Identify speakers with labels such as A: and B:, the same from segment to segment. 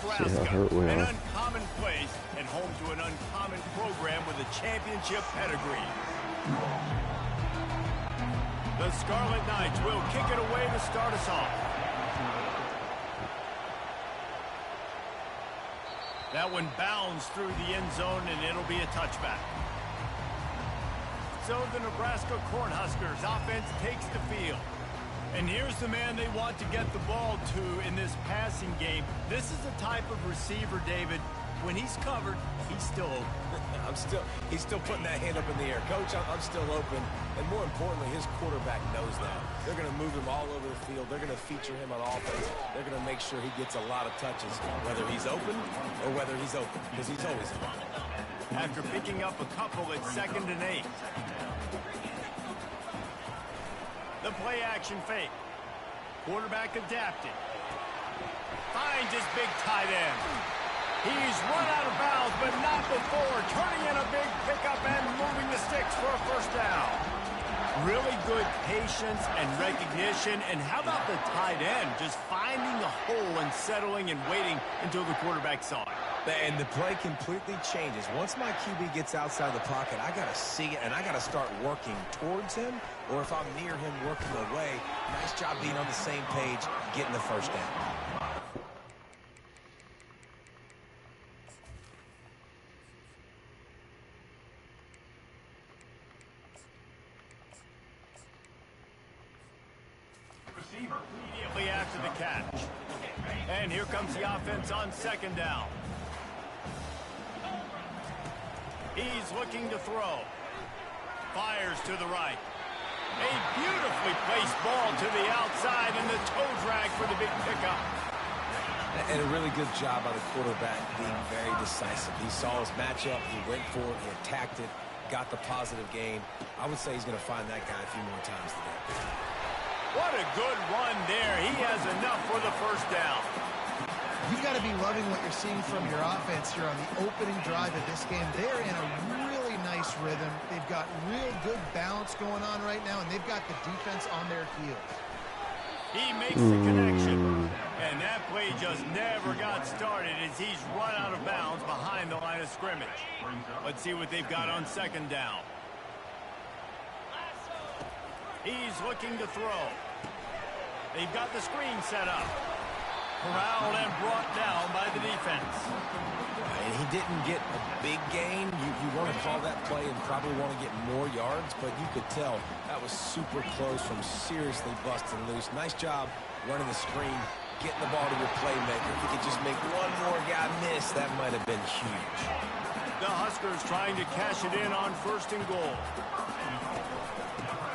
A: Nebraska, an uncommon place and home to an uncommon program with a championship pedigree. The Scarlet Knights will kick it away to start us off. That one bounds through the end zone, and it'll be a touchback. So the Nebraska Cornhuskers offense takes the field. And here's the man they want to get the ball to in this passing game. This is the type of receiver, David, when he's covered, he's still open.
B: He's still putting that hand up in the air. Coach, I'm still open. And more importantly, his quarterback knows that. They're going to move him all over the field. They're going to feature him on offense. They're going to make sure he gets a lot of touches, whether he's open or whether he's open, because he's always open.
A: After picking up a couple at 2nd and 8. The play-action fake. Quarterback adapting. Finds his big tight end. He's run out of bounds, but not before. Turning in a big pickup and moving the sticks for a first down. Really good patience and recognition. And how about the tight end? Just finding the hole and settling and waiting until the quarterback saw it.
B: And the play completely changes. Once my QB gets outside the pocket, I got to see it, and I got to start working towards him, or if I'm near him, working away. Nice job being on the same page, getting the first down.
A: Immediately after the catch. And here comes the offense on 2nd down. He's looking to throw. Fires to the right. A beautifully placed ball to the outside and the toe drag for the big pickup.
B: And a really good job by the quarterback being very decisive. He saw his matchup, he went for it, he attacked it, got the positive gain. I would say he's going to find that guy a few more times today.
A: What a good run there. He has enough for the first down.
C: You've got to be loving what you're seeing from your offense here on the opening drive of this game. They're in a really nice rhythm. They've got real good balance going on right now, and they've got the defense on their heels.
A: He makes the connection, and that play just never got started as he's run out of bounds behind the line of scrimmage. Let's see what they've got on 2nd down. He's looking to throw. They've got the screen set up. Corralled and brought down by the defense.
B: And he didn't get a big gain. You want to call that play and probably want to get more yards, but you could tell that was super close from seriously busting loose. Nice job running the screen, getting the ball to your playmaker. If he could just make one more guy miss, that might have been huge.
A: The Huskers trying to cash it in on 1st and goal.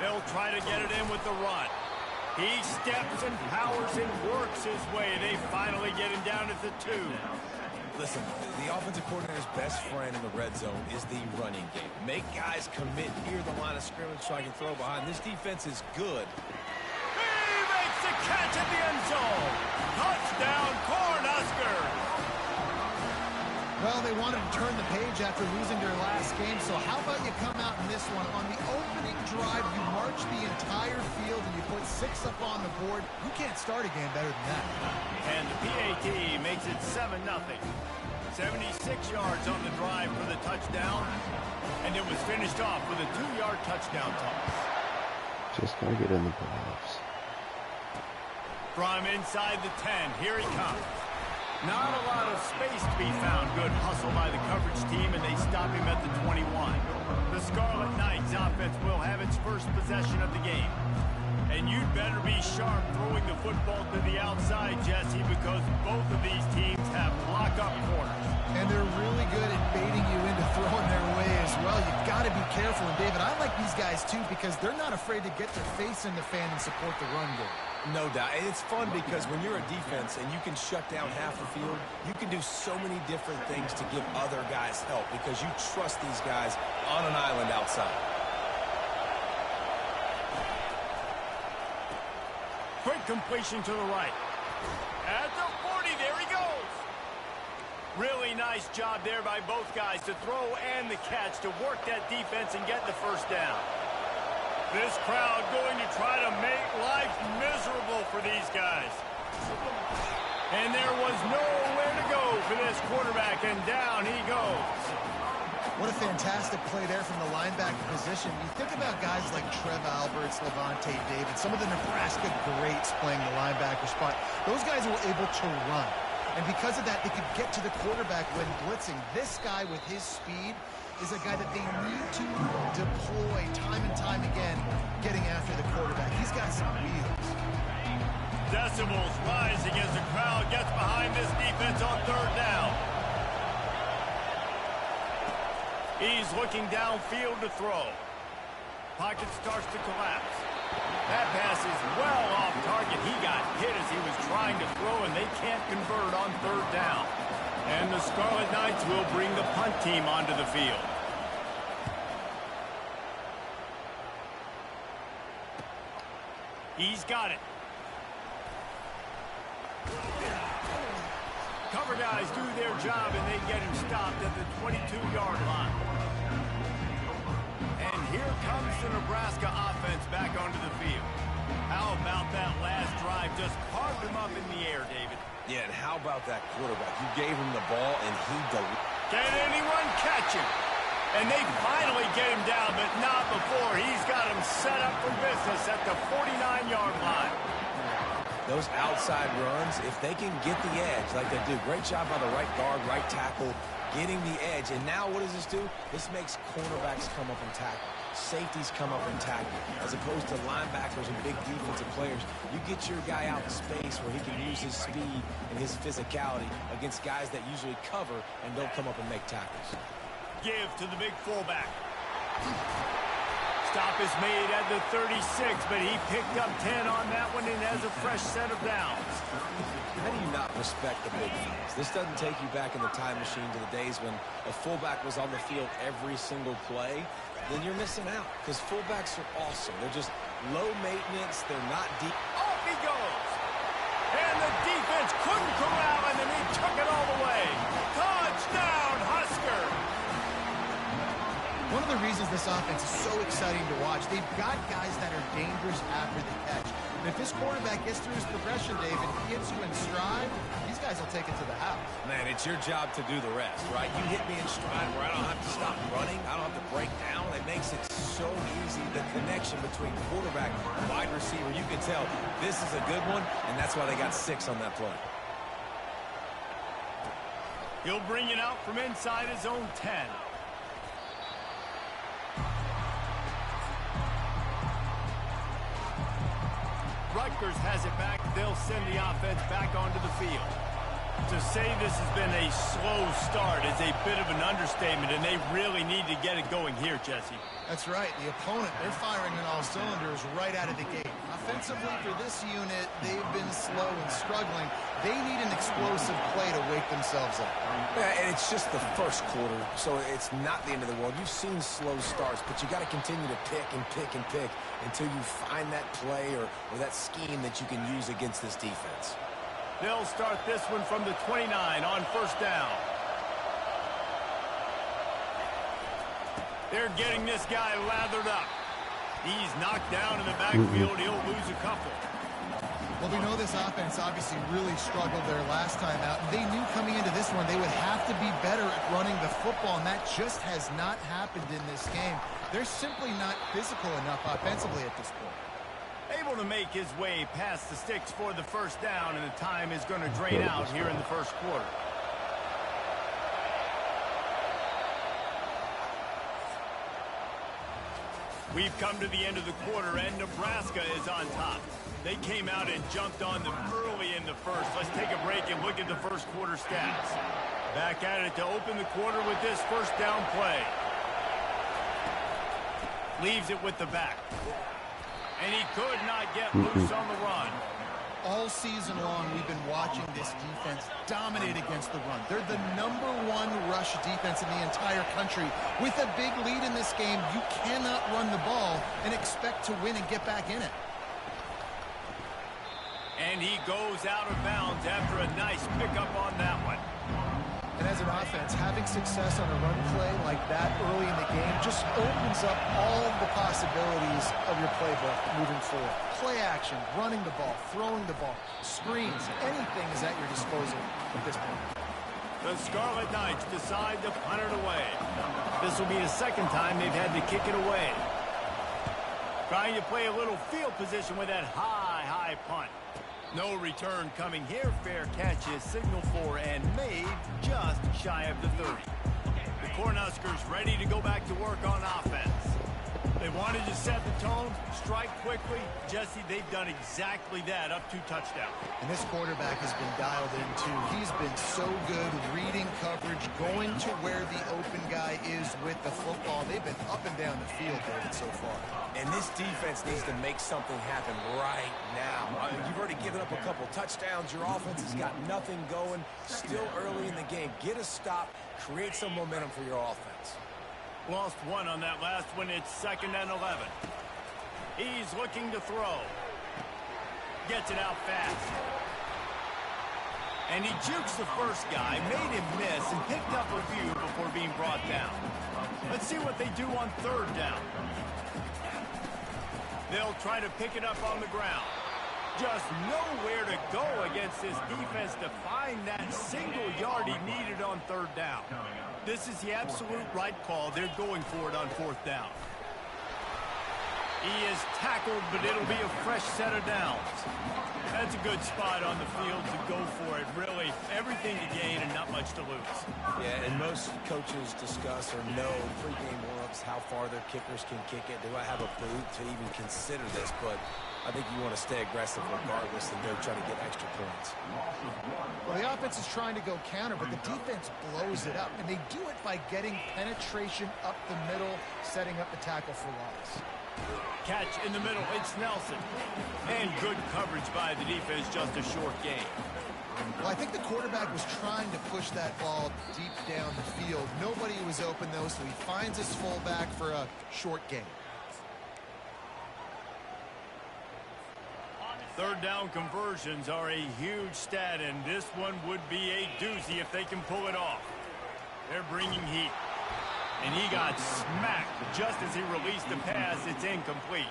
A: They'll try to get it in with the run. He steps and powers and works his way. They finally get him down at the 2.
B: Listen, the offensive coordinator's best friend in the red zone is the running game. Make guys commit near the line of scrimmage so I can throw behind. This defense is good.
A: He makes the catch at the end zone. Touchdown, Cornhuskers.
C: Well, they wanted to turn the page after losing their last game, so how about you come out in this one? On the opening drive, you march the entire field and you put 6 up on the board. You can't start a game better than that.
A: And the PAT makes it 7-0. 76 yards on the drive for the touchdown, and it was finished off with a 2-yard touchdown toss.
D: Just gotta get in the playoffs.
A: From inside the 10, here he comes. Not a lot of space to be found. Good hustle by the coverage team, and they stop him at the 21. The Scarlet Knights offense will have its first possession of the game. And you'd better be sharp throwing the football to the outside, Jesse, because both of these teams have lock-up corners.
C: And they're really good at baiting you into throwing their way as well. You've got to be careful. And, David, I like these guys, too, because they're not afraid to get their face in the fan and support the run game.
B: No doubt. And it's fun because when you're a defense and you can shut down half the field, you can do so many different things to give other guys help because you trust these guys on an island outside.
A: Quick completion to the right. At the 40, there he goes. Really nice job there by both guys to throw and the catch to work that defense and get the first down. This crowd going to try to make life miserable for these guys. And there was nowhere to go for this quarterback, and down he goes.
C: What a fantastic play there from the linebacker position. You think about guys like Trev Alberts, Levante David, some of the Nebraska greats playing the linebacker spot. Those guys were able to run. And because of that, they could get to the quarterback when blitzing. This guy with his speed is a guy that they need to deploy time and time again, getting after the quarterback. He's got some wheels.
A: Decibels rising as the crowd gets behind this defense on third down. He's looking downfield to throw. Pocket starts to collapse. That pass is well off target. He got hit as he was trying to throw, and they can't convert on third down. And the Scarlet Knights will bring the punt team onto the field. He's got it. Cover guys do their job, and they get him stopped at the 22-yard line. And here comes the Nebraska offense back onto the field. How about that last drive? Just carved him up in the air, David.
B: Yeah, and how about that quarterback? You gave him the ball, and he delivered.
A: Can anyone catch him? And they finally get him down, but not before. He's got him set up for business at the 49-yard line.
B: Those outside runs, if they can get the edge like they do, great job by the right guard, right tackle, getting the edge. And now what does this do? This makes cornerbacks come up and tackle. Safeties come up and tackle. As opposed to linebackers and big defensive players, you get your guy out in space where he can use his speed and his physicality against guys that usually cover and don't come up and make tackles.
A: Give to the big fullback. Stop is made at the 36, but he picked up 10 on that one and has a fresh set of downs.
B: How do you not respect the big fellas? This doesn't take you back in the time machine to the days when a fullback was on the field every single play. Then you're missing out, because fullbacks are awesome. They're just low maintenance. They're not deep.
A: Off he goes. And the defense couldn't corral him, and he took it all the way. Touchdown, Husker!
C: One of the reasons this offense is so exciting to watch, they've got guys that are dangerous after the catch. And if this quarterback gets through his progression, David, he hits you in stride, these guys will take it to the house.
B: Man, it's your job to do the rest, right? You hit me in stride where I don't have to stop running. I don't have to break down. It makes it so easy. The connection between quarterback and wide receiver, you can tell this is a good one, and that's why they got 6 on that play.
A: He'll bring it out from inside his own 10. Rutgers has it back. They'll send the offense back onto the field. To say this has been a slow start is a bit of an understatement, and they really need to get it going here, Jesse.
C: That's right. The opponent, they're firing on all cylinders right out of the gate. Offensively for this unit, they've been slow and struggling. They need an explosive play to wake themselves up.
B: Yeah, and it's just the first quarter, so it's not the end of the world. You've seen slow starts, but you got to continue to pick and pick and pick until you find that play or that scheme that you can use against this defense.
A: They'll start this one from the 29 on first down. They're getting this guy lathered up. He's knocked down in the backfield. He'll lose a couple.
C: Well, we know this offense obviously really struggled their last time out. They knew coming into this one they would have to be better at running the football, and that just has not happened in this game. They're simply not physical enough offensively at this point.
A: Able to make his way past the sticks for the first down, and the time is going to drain out here in the first quarter. We've come to the end of the quarter, and Nebraska is on top. They came out and jumped on them early in the first. Let's take a break and look at the first quarter stats. Back at it to open the quarter with this first down play. Leaves it with the back. And he could not get loose on the run.
C: All season long, we've been watching this defense dominate against the run. They're the #1 rush defense in the entire country. With a big lead in this game, you cannot run the ball and expect to win and get back in it.
A: And he goes out of bounds after a nice pickup on that one.
C: And as an offense, having success on a run play like that early in the game just opens up all the possibilities of your playbook moving forward. Play action, running the ball, throwing the ball, screens, anything is at your disposal at this point.
A: The Scarlet Knights decide to punt it away. This will be the second time they've had to kick it away. Trying to play a little field position with that high punt. No return coming here. Fair catch is signaled for and made just shy of the 30. The Cornhuskers ready to go back to work on offense. They wanted to set the tone, strike quickly. Jesse, they've done exactly that, up 2 touchdowns.
C: And this quarterback has been dialed in, too. He's been so good reading coverage, going to where the open guy is with the football. They've been up and down the field, David, so far.
B: And this defense needs to make something happen right now. You've already given up a couple touchdowns. Your offense has got nothing going. Still early in the game. Get a stop. Create some momentum for your offense.
A: Lost 1 on that last one. It's 2nd and 11. He's looking to throw. Gets it out fast. And he jukes the first guy, made him miss, and picked up a few before being brought down. Let's see what they do on 3rd down. They'll try to pick it up on the ground. Just nowhere to go against this defense to find that single yard he needed on 3rd down. This is the absolute right call. They're going for it on 4th down. He is tackled, but it'll be a fresh set of downs. That's a good spot on the field to go for it. Really, everything to gain and not much to lose.
B: Yeah, and most coaches discuss or know pregame warm-ups how far their kickers can kick it. Do I have a boot to even consider this? But I think you want to stay aggressive regardless and go try to get extra points.
C: Well, the offense is trying to go counter, but the defense blows it up, and they do it by getting penetration up the middle, setting up the tackle for loss.
A: Catch in the middle. It's Nelson. And good coverage by the defense, just a short gain.
C: Well, I think the quarterback was trying to push that ball deep down the field. Nobody was open, though, so he finds his fullback for a short gain.
A: 3rd down conversions are a huge stat, and this one would be a doozy if they can pull it off. They're bringing heat. And he got smacked just as he released the pass. It's incomplete.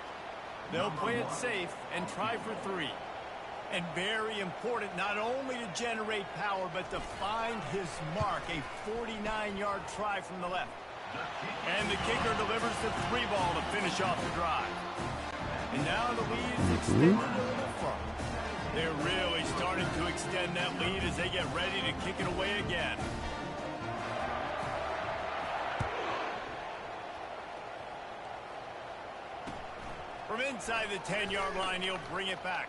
A: They'll play it safe and try for 3. And very important not only to generate power, but to find his mark. A 49-yard try from the left. And the kicker delivers the 3 ball to finish off the drive. And now the lead is extended a little further. They're really starting to extend that lead as they get ready to kick it away again. From inside the 10-yard line, he'll bring it back.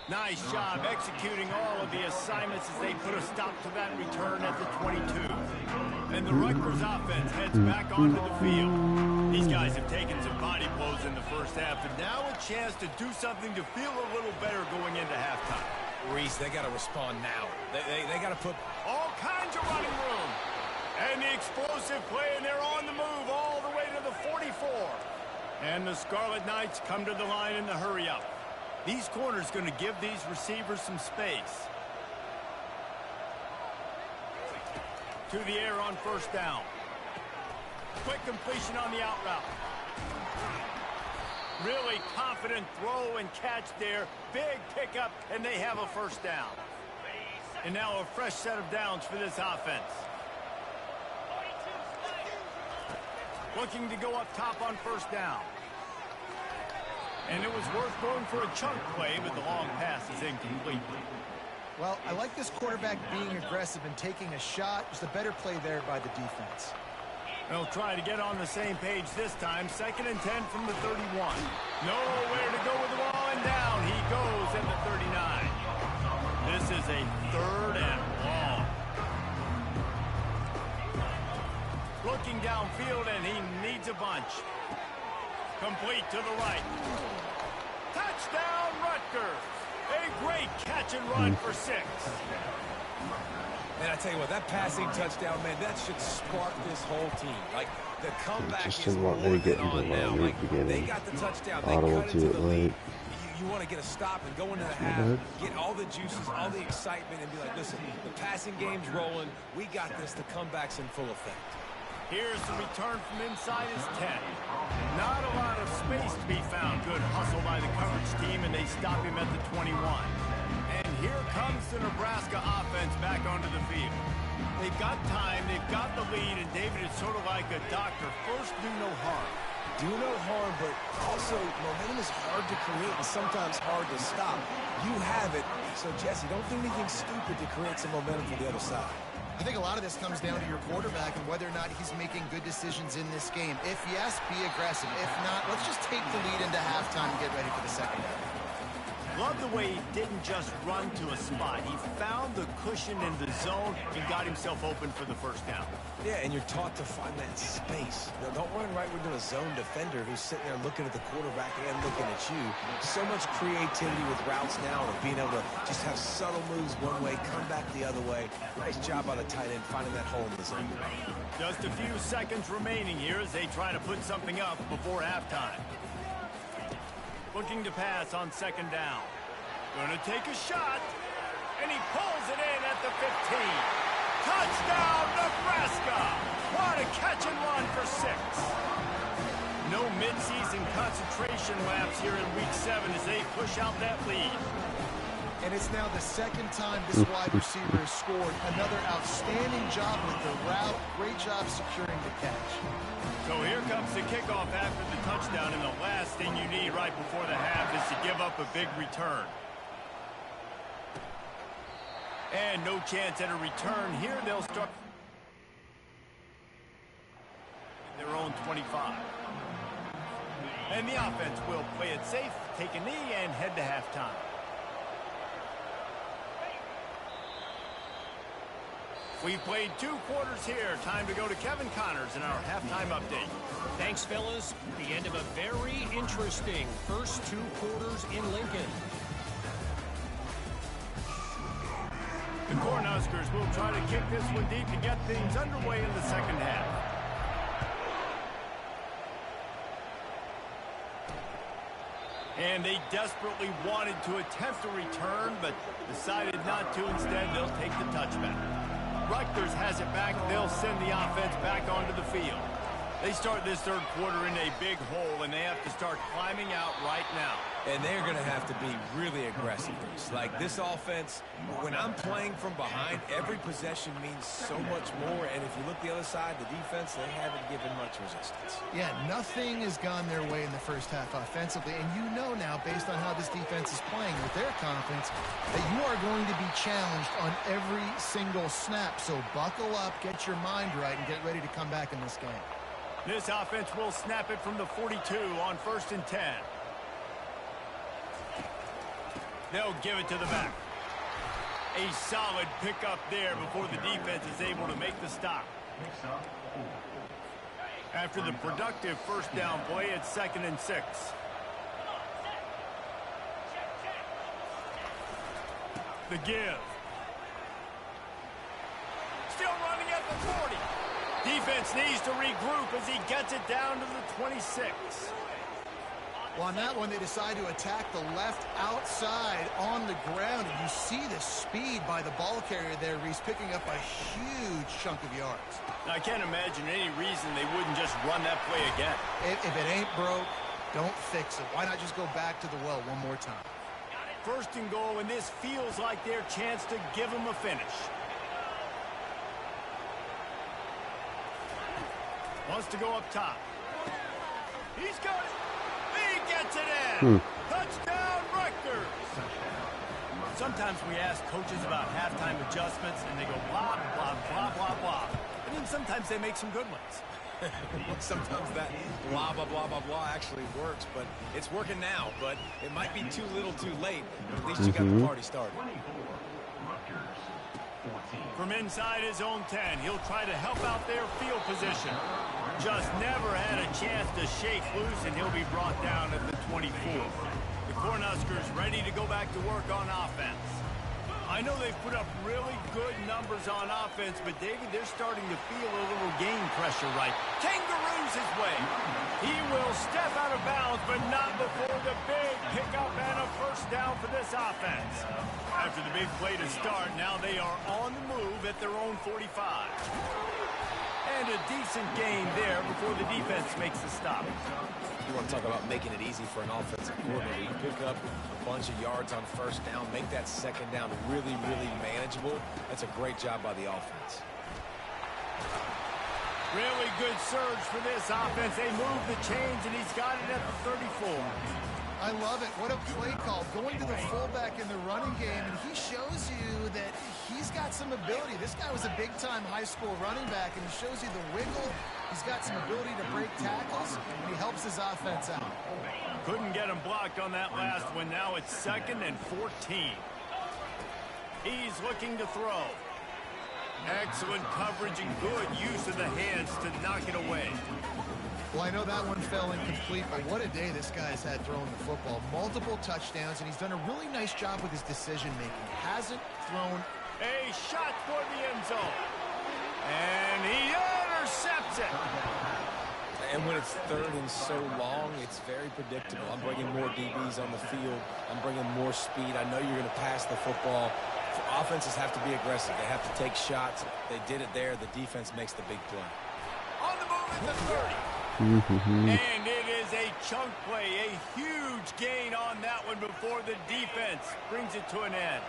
A: Nice job executing all of the assignments as they put a stop to that return at the 22. And the Rutgers offense heads back onto the field. These guys have taken some body blows in the first half, and now a chance to do something to feel a little better going into halftime.
B: Reese, they got to respond now. They got to put
A: all kinds of running room. And the explosive play, and they're on the move all the way to the 44. And the Scarlet Knights come to the line in the hurry-up. These corners going to give these receivers some space. To the air on 1st down. Quick completion on the out route. Really confident throw and catch there. Big pickup, and they have a 1st down. And now a fresh set of downs for this offense. Looking to go up top on 1st down. And it was worth going for a chunk play, but the long pass is incomplete.
C: Well, I like this quarterback being aggressive and taking a shot. Just a better play there by the defense.
A: They'll try to get on the same page this time. 2nd and 10 from the 31. Nowhere to go with the ball, and down he goes at the 39. This is a 3rd and long. Looking downfield, and he needs a bunch. Complete to the right. Touchdown, Rutgers. A great catch and run for 6.
B: Man, I tell you what, that passing touchdown, man, that should spark this whole team. Like, the comeback is rolling on now. Like, they got the touchdown. They cut it to the lead. You want to get a stop and go into the half, get all the juices, all the excitement, and be like, listen, the passing game's rolling. We got this. The comeback's in full effect.
A: Here's the return from inside his 10. Not a lot of space to be found. Good hustle by the coverage team, and they stop him at the 21. And here comes the Nebraska offense back on onto the field. They've got time, they've got the lead, and David is sort of like a doctor. First, do no harm.
B: Do no harm, but also momentum is hard to create and sometimes hard to stop. You have it, so Jesse, don't do anything stupid to create some momentum for the other side.
C: I think a lot of this comes down to your quarterback and whether or not he's making good decisions in this game. If yes, be aggressive. If not, let's just take the lead into halftime and get ready for the second half.
A: Love the way he didn't just run to a spot. He found the cushion in the zone and got himself open for the first down.
B: Yeah, and you're taught to find that space. Now, don't run right into a zone defender who's sitting there looking at the quarterback and looking at you. So much creativity with routes now and being able to just have subtle moves one way, come back the other way. Nice job by the tight end finding that hole in the zone.
A: Just a few seconds remaining here as they try to put something up before halftime. Looking to pass on second down. Gonna take a shot, and he pulls it in at the 15. Touchdown, Nebraska! What a catch and run for 6. No midseason concentration laps here in Week 7 as they push out that lead.
C: And it's now the second time this wide receiver has scored. Another outstanding job with the route. Great job securing the catch.
A: So here comes the kickoff after the touchdown, and the last thing you need right before the half is to give up a big return. And no chance at a return here. They'll start their own 25. And the offense will play it safe, take a knee, and head to halftime. We played 2 quarters here. Time to go to Kevin Connors in our halftime update.
D: Thanks, fellas. The end of a very interesting first 2 quarters in Lincoln.
A: The Cornhuskers will try to kick this one deep to get things underway in the second half. And they desperately wanted to attempt a return, but decided not to. Instead, they'll take the touchback. Rutgers has it back. They'll send the offense back onto the field. They start this third quarter in a big hole, and they have to start climbing out right now.
B: And they're going to have to be really aggressive. Like this offense, when I'm playing from behind, every possession means so much more. And if you look the other side, the defense, they haven't given much resistance.
C: Yeah, nothing has gone their way in the first half offensively. And you know now, based on how this defense is playing with their confidence, that you are going to be challenged on every single snap. So buckle up, get your mind right, and get ready to come back in this game.
A: This offense will snap it from the 42 on 1st and 10. They'll give it to the back. A solid pickup there before the defense is able to make the stop. After the productive first down play, it's 2nd and 6. The give. Still running at the 40. Defense needs to regroup as he gets it down to the 26.
C: Well, on that one, they decide to attack the left outside on the ground. And you see the speed by the ball carrier there, Reese, picking up a huge chunk of yards.
A: Now, I can't imagine any reason they wouldn't just run that play again.
C: If it ain't broke, don't fix it. Why not just go back to the well one more time?
A: 1st and goal, and this feels like their chance to give them a finish. Wants to go up top. He's got it. He gets it in. Touchdown, Rutgers. Sometimes we ask coaches about halftime adjustments, and they go blah, blah, blah, blah, blah. And then sometimes they make some good ones.
B: Sometimes that blah, blah, blah, blah, blah actually works, but it's working now. But it might be too little too late. At least you got the party started.
A: From inside his own 10, he'll try to help out their field position. Just never had a chance to shake loose, and he'll be brought down at the 24. The Cornhuskers ready to go back to work on offense. I know they've put up really good numbers on offense, but David, they're starting to feel a little game pressure right. Kangaroos his way. He will step out of bounds, but not before the big pickup and a first down for this offense. After the big play to start, now they are on the move at their own 45. And a decent gain there before the defense makes the stop.
B: You want to talk about making it easy for an offensive coordinator. You pick up a bunch of yards on first down, make that second down really, really manageable. That's a great job by the offense.
A: Really good surge for this offense. They move the chains, and he's got it at the 34.
C: I love it. What a play call. Going to the fullback in the running game, and he shows you that he's got some ability. This guy was a big-time high school running back, and he shows you the wiggle. He's got some ability to break tackles, and he helps his offense out.
A: Couldn't get him blocked on that last one. Now it's 2nd and 14. He's looking to throw. Excellent coverage and good use of the hands to knock it away.
C: Well, I know that one fell incomplete, but what a day this guy's had throwing the football. Multiple touchdowns, and he's done a really nice job with his decision-making. Hasn't thrown.
A: A shot for the end zone. And he intercepts it.
B: And when it's 3rd and so long, it's very predictable. I'm bringing more DBs on the field. I'm bringing more speed. I know you're going to pass the football. Offenses have to be aggressive. They have to take shots. They did it there. The defense makes the big play.
A: On the move at the 30. And it is a chunk play, a huge gain on that one before the defense brings it to an end.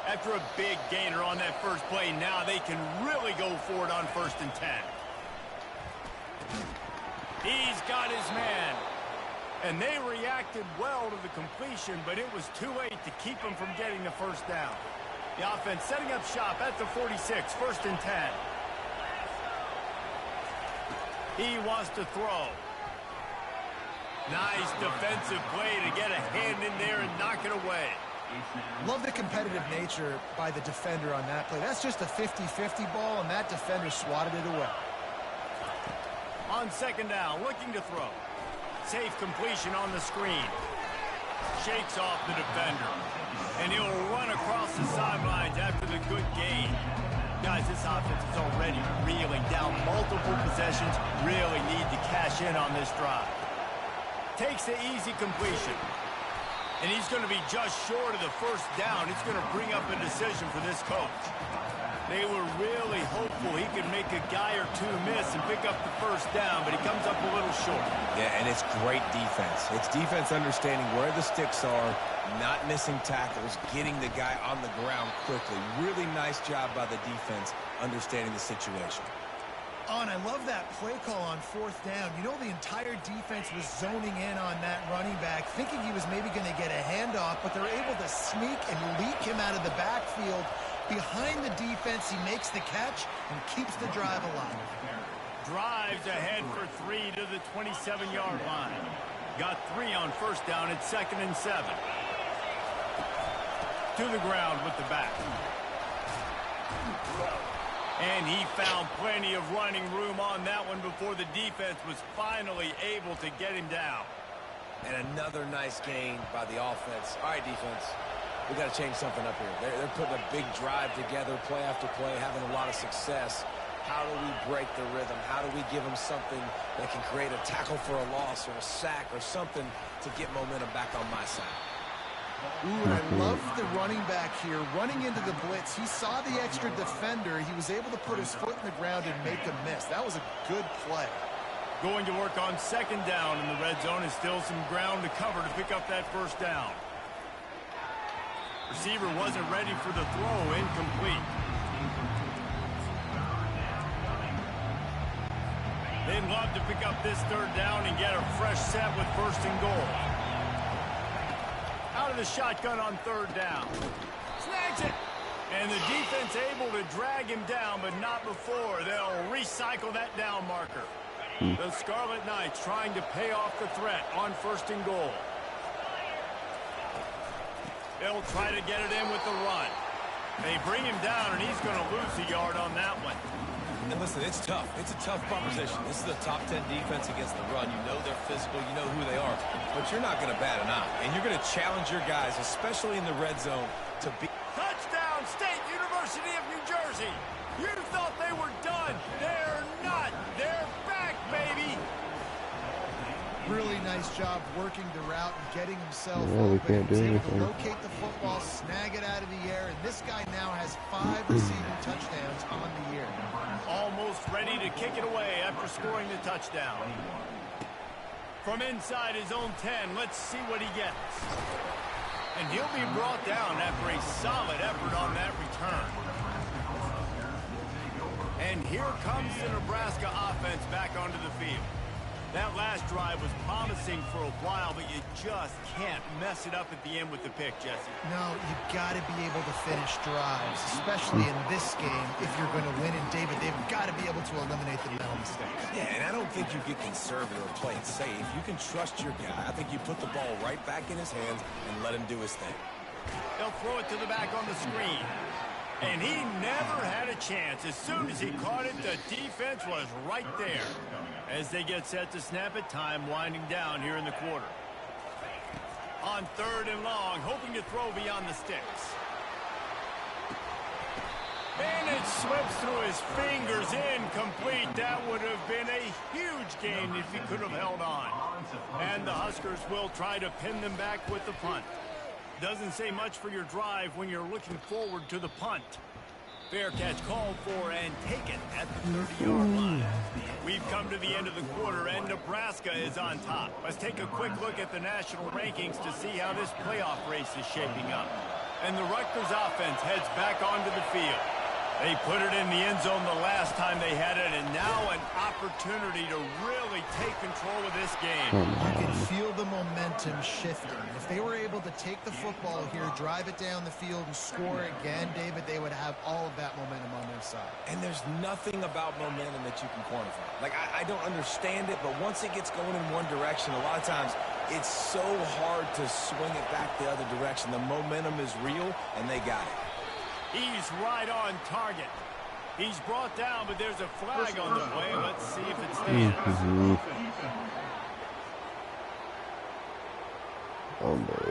A: After a big gainer on that first play, now they can really go for it on 1st and 10. He's got his man. And they reacted well to the completion, but it was too late to keep him from getting the first down. The offense setting up shop at the 46, 1st and 10. He wants to throw. Nice defensive play to get a hand in there and knock it away.
C: Love the competitive nature by the defender on that play. That's just a 50-50 ball, and that defender swatted it away.
A: On 2nd down, looking to throw. Safe completion on the screen. Shakes off the defender. And he'll run across the sidelines after the good gain. Guys, this offense is already reeling down multiple possessions. Really need to cash in on this drive. Takes the easy completion. And he's going to be just short of the first down. It's going to bring up a decision for this coach. They were really hopeful he could make a guy or two miss and pick up the first down, but he comes up a little short.
B: Yeah, and it's great defense. It's defense understanding where the sticks are, not missing tackles, getting the guy on the ground quickly. Really nice job by the defense understanding the situation.
C: And I love that play call on 4th down. You know, the entire defense was zoning in on that running back, thinking he was maybe going to get a handoff, but they're able to sneak and leak him out of the backfield. Behind the defense, he makes the catch and keeps the drive alive.
A: Drives ahead for 3 to the 27-yard line. Got 3 on 1st down at 2nd and 7. To the ground with the back. And he found plenty of running room on that one before the defense was finally able to get him down.
B: And another nice gain by the offense. All right, defense. We got to change something up here. They're putting a big drive together, play after play, having a lot of success. How do we break the rhythm? How do we give them something that can create a tackle for a loss or a sack or something to get momentum back on my side?
C: Ooh, and I love the running back here. Running into the blitz, he saw the extra defender. He was able to put his foot in the ground and make a miss. That was a good play.
A: Going to work on 2nd down in the red zone, and still some ground to cover to pick up that first down. Receiver wasn't ready for the throw, incomplete. They'd love to pick up this 3rd down and get a fresh set with 1st and goal. Out of the shotgun on 3rd down. Snags it. And the defense able to drag him down, but not before. They'll recycle that down marker. The Scarlet Knights trying to pay off the threat on 1st and goal. They'll try to get it in with the run. They bring him down, and he's going to lose a yard on that one.
B: And listen, it's tough. It's a tough proposition. This is a top 10 defense against the run. You know they're physical. You know who they are. But you're not going to bat an eye. And you're going to challenge your guys, especially in the red zone, to be...
A: Touchdown, State University of New Jersey. You thought they were done. They're not. They're back, baby.
C: Really nice job working the route and getting himself
E: we
C: open.
E: can't do
C: He was able to
E: anything.
C: locate the football, snag it out of the air, and this guy now has 5 receiving touchdowns on the year.
A: Almost Eagles ready to kick it away after scoring the touchdown. From inside his own 10, let's see what he gets. And he'll be brought down after a solid effort on that return. And here comes the Nebraska offense back onto the field. That last drive was promising for a while, but you just can't mess it up at the end with the pick, Jesse.
C: No, you've got to be able to finish drives, especially in this game. If you're going to win, and David, they've got to be able to eliminate the mental mistakes.
B: Yeah, and I don't think you get conservative or play it safe. You can trust your guy. I think you put the ball right back in his hands and let him do his thing.
A: They'll throw it to the back on the screen. And he never had a chance. As soon as he caught it, the defense was right there. As they get set to snap it, time winding down here in the quarter. On 3rd and long, hoping to throw beyond the sticks. And it slips through his fingers, incomplete. That would have been a huge gain if he could have held on. And the Huskers will try to pin them back with the punt. Doesn't say much for your drive when you're looking forward to the punt. Fair catch called for and taken at the 30-yard line. We've come to the end of the quarter, and Nebraska is on top. Let's take a quick look at the national rankings to see how this playoff race is shaping up. And the Rutgers offense heads back onto the field. They put it in the end zone the last time they had it, and now an opportunity to really take control of this game.
C: You can feel the momentum shifting. If they were able to take the football here, drive it down the field, and score again, David, they would have all of that momentum on their side.
B: And there's nothing about momentum that you can quantify. Like, I don't understand it, but once it gets going in one direction, a lot of times it's so hard to swing it back the other direction. The momentum is real, and they got it.
A: He's right on target. He's brought down, but there's a flag on the play. Let's see if it stands.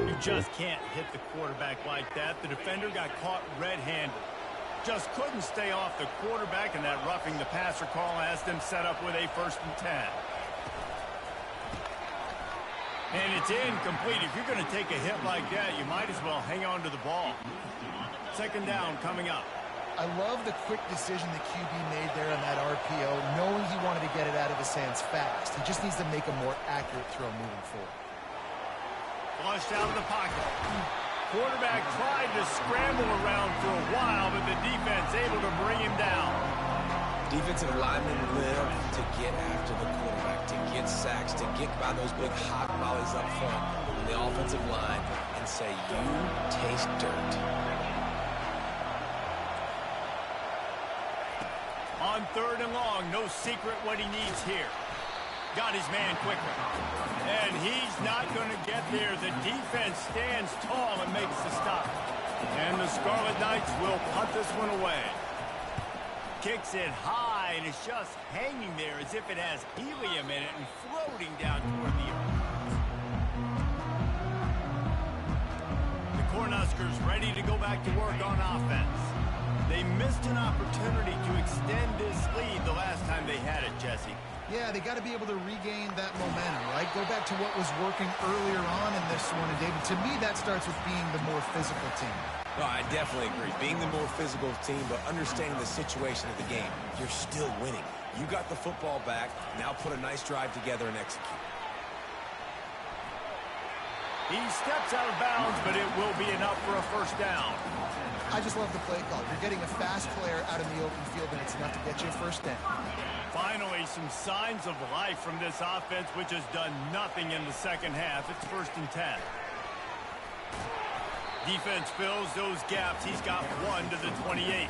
A: You just can't hit the quarterback like that. The defender got caught red-handed. Just couldn't stay off the quarterback, and that roughing the passer call has them set up with a 1st and 10. And it's incomplete. If you're going to take a hit like that, you might as well hang on to the ball. 2nd down coming up.
C: I love the quick decision the QB made there on that RPO, knowing he wanted to get it out of his hands fast. He just needs to make a more accurate throw moving forward.
A: Flushed out of the pocket. Quarterback tried to scramble around for a while, but the defense able to bring him down.
B: Defensive linemen live to get after the quarterback, to get sacks, to get by those big hot volleys up front on the offensive line and say, you taste dirt.
A: On 3rd and long, no secret what he needs here. Got his man quickly. And he's not going to get there. The defense stands tall and makes the stop. And the Scarlet Knights will punt this one away. Kicks it high, and it's just hanging there as if it has helium in it and floating down toward the earth. The Cornhuskers ready to go back to work on offense. They missed an opportunity to extend this lead the last time they had it, Jesse.
C: Yeah, they got to be able to regain that momentum, right? Go back to what was working earlier on in this one. And, David, to me, that starts with being the more physical team.
B: No, I definitely agree. Being the more physical team, but understanding the situation of the game. You're still winning. You got the football back. Now put a nice drive together and execute.
A: He steps out of bounds, but it will be enough for a 1st down.
C: I just love the play call. You're getting a fast player out in the open field, and it's enough to get you a 1st down.
A: Finally, some signs of life from this offense, which has done nothing in the 2nd half. It's 1st and 10. Defense fills those gaps. He's got one to the 28.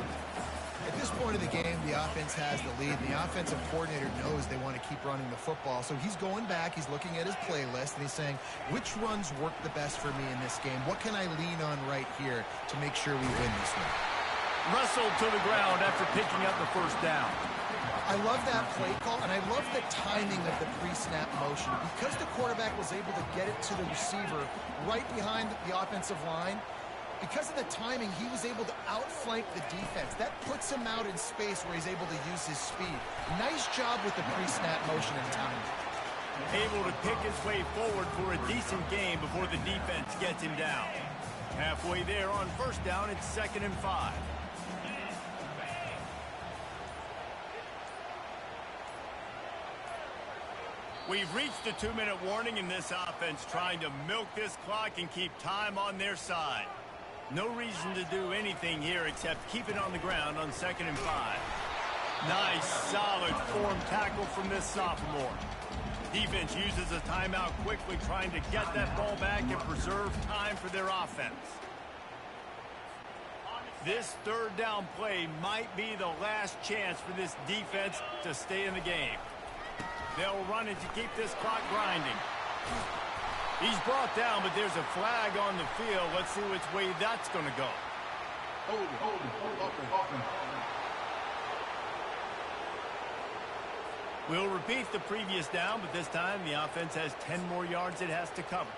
C: At this point of the game, the offense has the lead. The offensive coordinator knows they want to keep running the football. So he's going back, he's looking at his playlist, and he's saying, which runs work the best for me in this game? What can I lean on right here to make sure we win this one?
A: Wrestled to the ground after picking up the 1st down.
C: I love that play call, and I love the timing of the pre-snap motion. Because the quarterback was able to get it to the receiver right behind the offensive line, because of the timing, he was able to outflank the defense. That puts him out in space where he's able to use his speed. Nice job with the pre-snap motion and timing.
A: Able to pick his way forward for a decent game before the defense gets him down. Halfway there on 1st down, it's 2nd and 5. We've reached the 2-minute warning in this offense, trying to milk this clock and keep time on their side. No reason to do anything here except keep it on the ground on 2nd and 5. Nice, solid form tackle from this sophomore. Defense uses a timeout quickly, trying to get that ball back and preserve time for their offense. This 3rd down play might be the last chance for this defense to stay in the game. They'll run it to keep this clock grinding. He's brought down, but there's a flag on the field. Let's see which way that's going to go. We'll repeat the previous down, but this time the offense has 10 more yards it has to cover.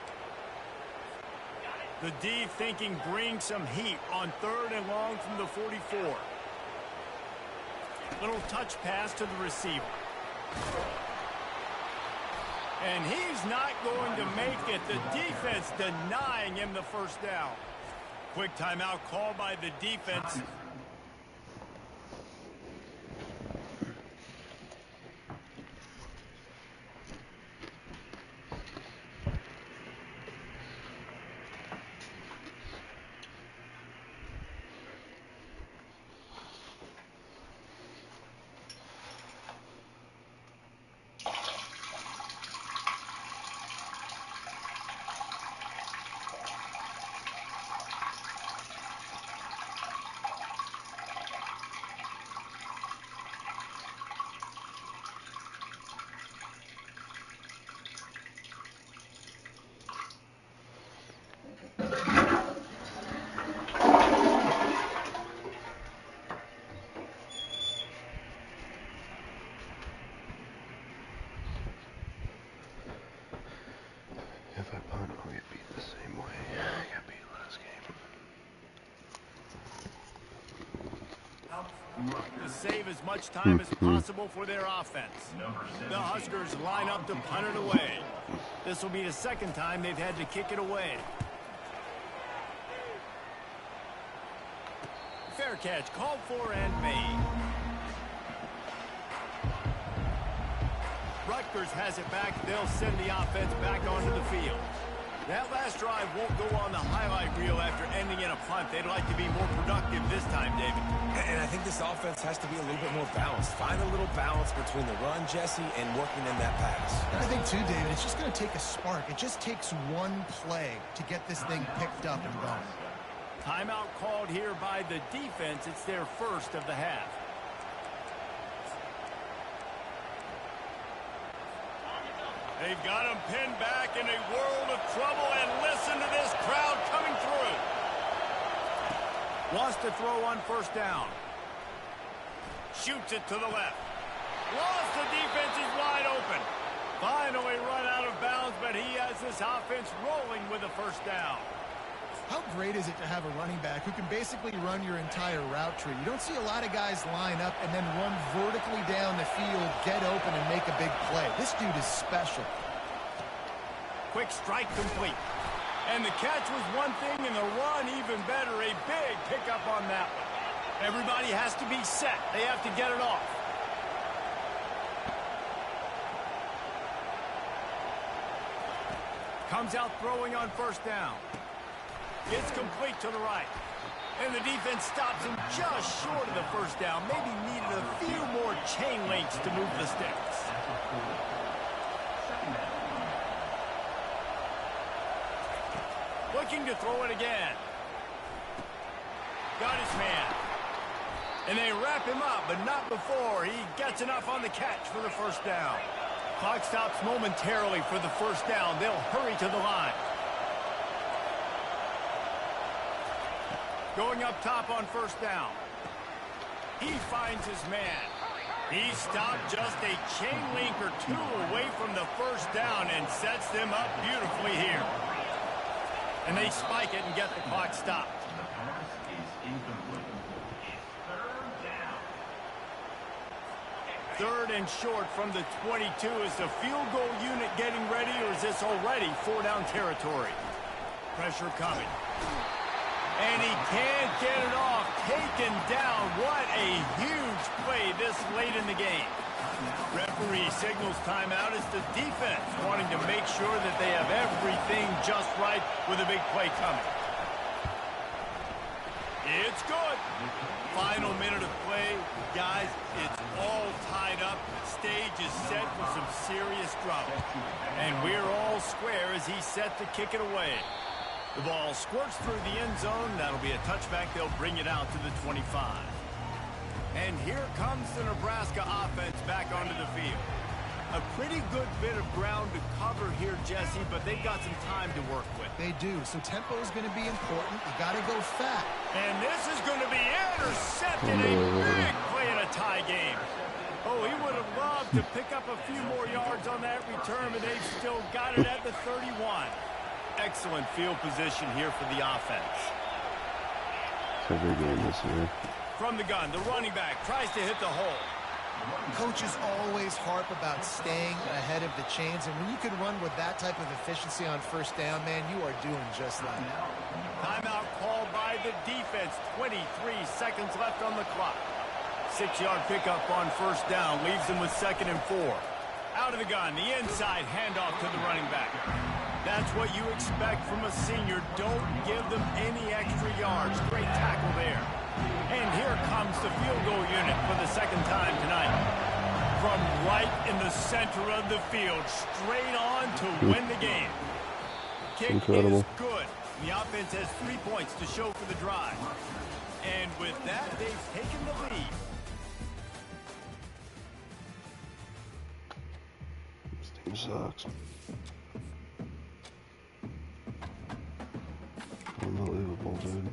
A: The D thinking bring some heat on 3rd and long from the 44. Little touch pass to the receiver. And he's not going to make it. The defense denying him the 1st down. Quick timeout called by the defense.
E: If I punt, I'll get beat the same way. I got beat last game.
A: To save as much time as possible for their offense. The Huskers line up to punt it away. This will be the 2nd time they've had to kick it away. Fair catch called for and made. Rutgers has it back. They'll send the offense back onto the field. That last drive won't go on the highlight reel after ending in a punt. They'd like to be more productive this time, David.
B: And I think this offense has to be a little bit more balanced. Find a little balance between the run, Jesse, and working in that pass.
C: I think, too, David, it's just going to take a spark. It just takes one play to get this thing picked up and going.
A: Timeout called here by the defense. It's their 1st of the half. They've got him pinned back in a world of trouble, and listen to this crowd coming through. Wants to throw on 1st down. Shoots it to the left. Lost, the defense is wide open. Finally run out of bounds, but he has this offense rolling with a 1st down.
C: How great is it to have a running back who can basically run your entire route tree? You don't see a lot of guys line up and then run vertically down the field, get open, and make a big play. This dude is special.
A: Quick strike complete. And the catch was one thing, and the run even better. A big pickup on that one. Everybody has to be set. They have to get it off. Comes out throwing on 1st down. It's complete to the right. And the defense stops him just short of the 1st down. Maybe needed a few more chain links to move the sticks. Looking to throw it again. Got his man. And they wrap him up, but not before he gets enough on the catch for the 1st down. Clock stops momentarily for the 1st down. They'll hurry to the line. Going up top on 1st down. He finds his man. He stopped just a chain link or two away from the 1st down and sets them up beautifully here. And they spike it and get the clock stopped.
F: The pass is incomplete. It's 3rd down.
A: 3rd and short from the 22. Is the field goal unit getting ready, or is this already 4-down territory? Pressure coming. And he can't get it off. Taken down. What a huge play this this late in the game. Referee signals timeout as the defense wanting to make sure that they have everything just right with a big play coming. It's good. Final minute of play. Guys, it's all tied up. Stage is set for some serious drama. And we're all square as he's set to kick it away. The ball squirts through the end zone. That'll be a touchback. They'll bring it out to the 25. And here comes the Nebraska offense back onto the field. A pretty good bit of ground to cover here, Jesse, but they've got some time to work with.
C: They do. So tempo is going to be important. You got to go fat.
A: And this is going to be intercepted. A big play in a tie game. Oh, he would have loved to pick up a few more yards on that return, but they've still got it at the 31. Excellent field position here for the offense.
E: Every game this year.
A: From the gun, the running back tries to hit the hole.
C: Coaches always harp about staying ahead of the chains, and when you can run with that type of efficiency on first down, man, you are doing just that.
A: Timeout called by the defense. 23 seconds left on the clock. 6-yard pickup on first down leaves them with 2nd and 4. Out of the gun, the inside handoff to the running back. That's what you expect from a senior. Don't give them any extra yards. Great tackle there. And here comes the field goal unit for the second time tonight. From right in the center of the field, straight on to win the game. Kick
E: Incredible.
A: is good. The offense has 3 points to show for the drive. And with that, they've taken the lead.
E: This team sucks. Unbelievable, dude.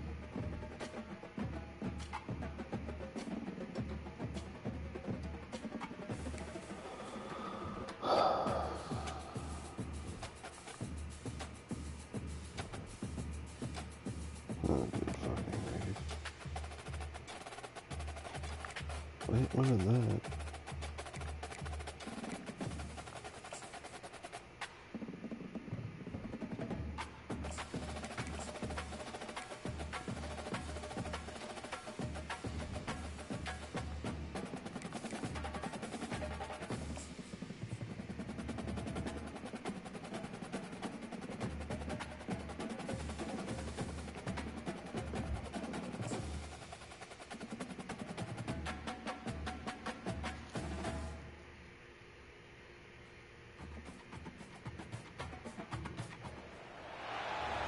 E: Wait, what is that?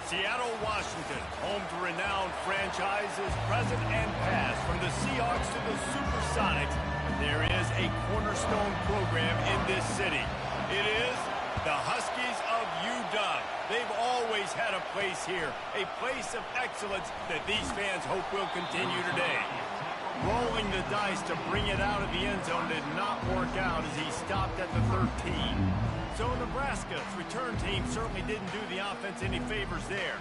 A: Seattle, Washington, home to renowned franchises, present and past. From the Seahawks to the Supersonics, there is a cornerstone program in this city. It is the Huskies of UW. They've always had a place here, a place of excellence that these fans hope will continue today. Rolling the dice to bring it out of the end zone did not work out as he stopped at the 13. So Nebraska's return team certainly didn't do the offense any favors there.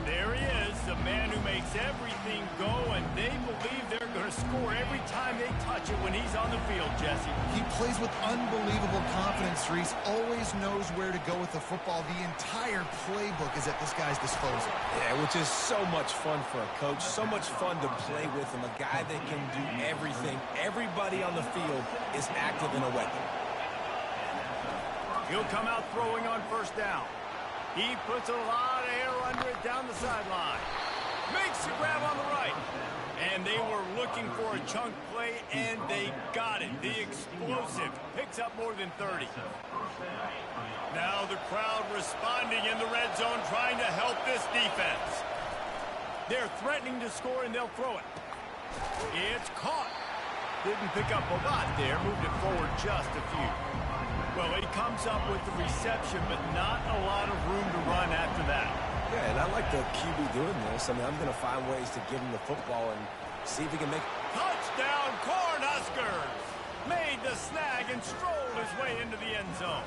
A: There he is, the man who makes everything go, and they believe they're going to score every time they touch it when he's on the field, Jesse.
C: He plays with unbelievable confidence, Reese. Always knows where to go with the football. The entire playbook is at this guy's disposal.
B: Yeah, which is so much fun for a coach. So much fun to play with him. A guy that can do everything. Everybody on the field is active in a weapon.
A: He'll come out throwing on first down. He puts a lot of air under it down the sideline. Makes the grab on the right. And they were looking for a chunk play, and they got it. The explosive picks up more than 30. Now the crowd responding in the red zone, trying to help this defense. They're threatening to score, and they'll throw it. It's caught. Didn't pick up a lot there. Moved it forward just a few. Well, he comes up with the reception, but not a lot of room to run after that.
B: Yeah, and I like the QB doing this. I mean, I'm going to find ways to give him the football and see if he can make...
A: Touchdown, Cornhuskers! Made the snag and strolled his way into the end zone.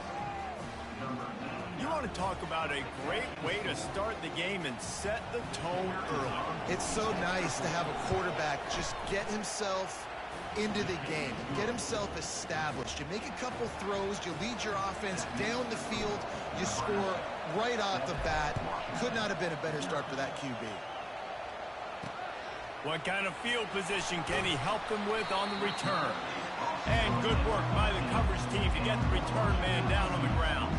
A: You want to talk about a great way to start the game and set the tone early.
C: It's so nice to have a quarterback just get himself into the game, get himself established. You make a couple throws, you lead your offense down the field, you score right off the bat. Could not have been a better start for that QB.
A: What kind of field position can he help them with on the return? And good work by the coverage team to get the return man down on the ground.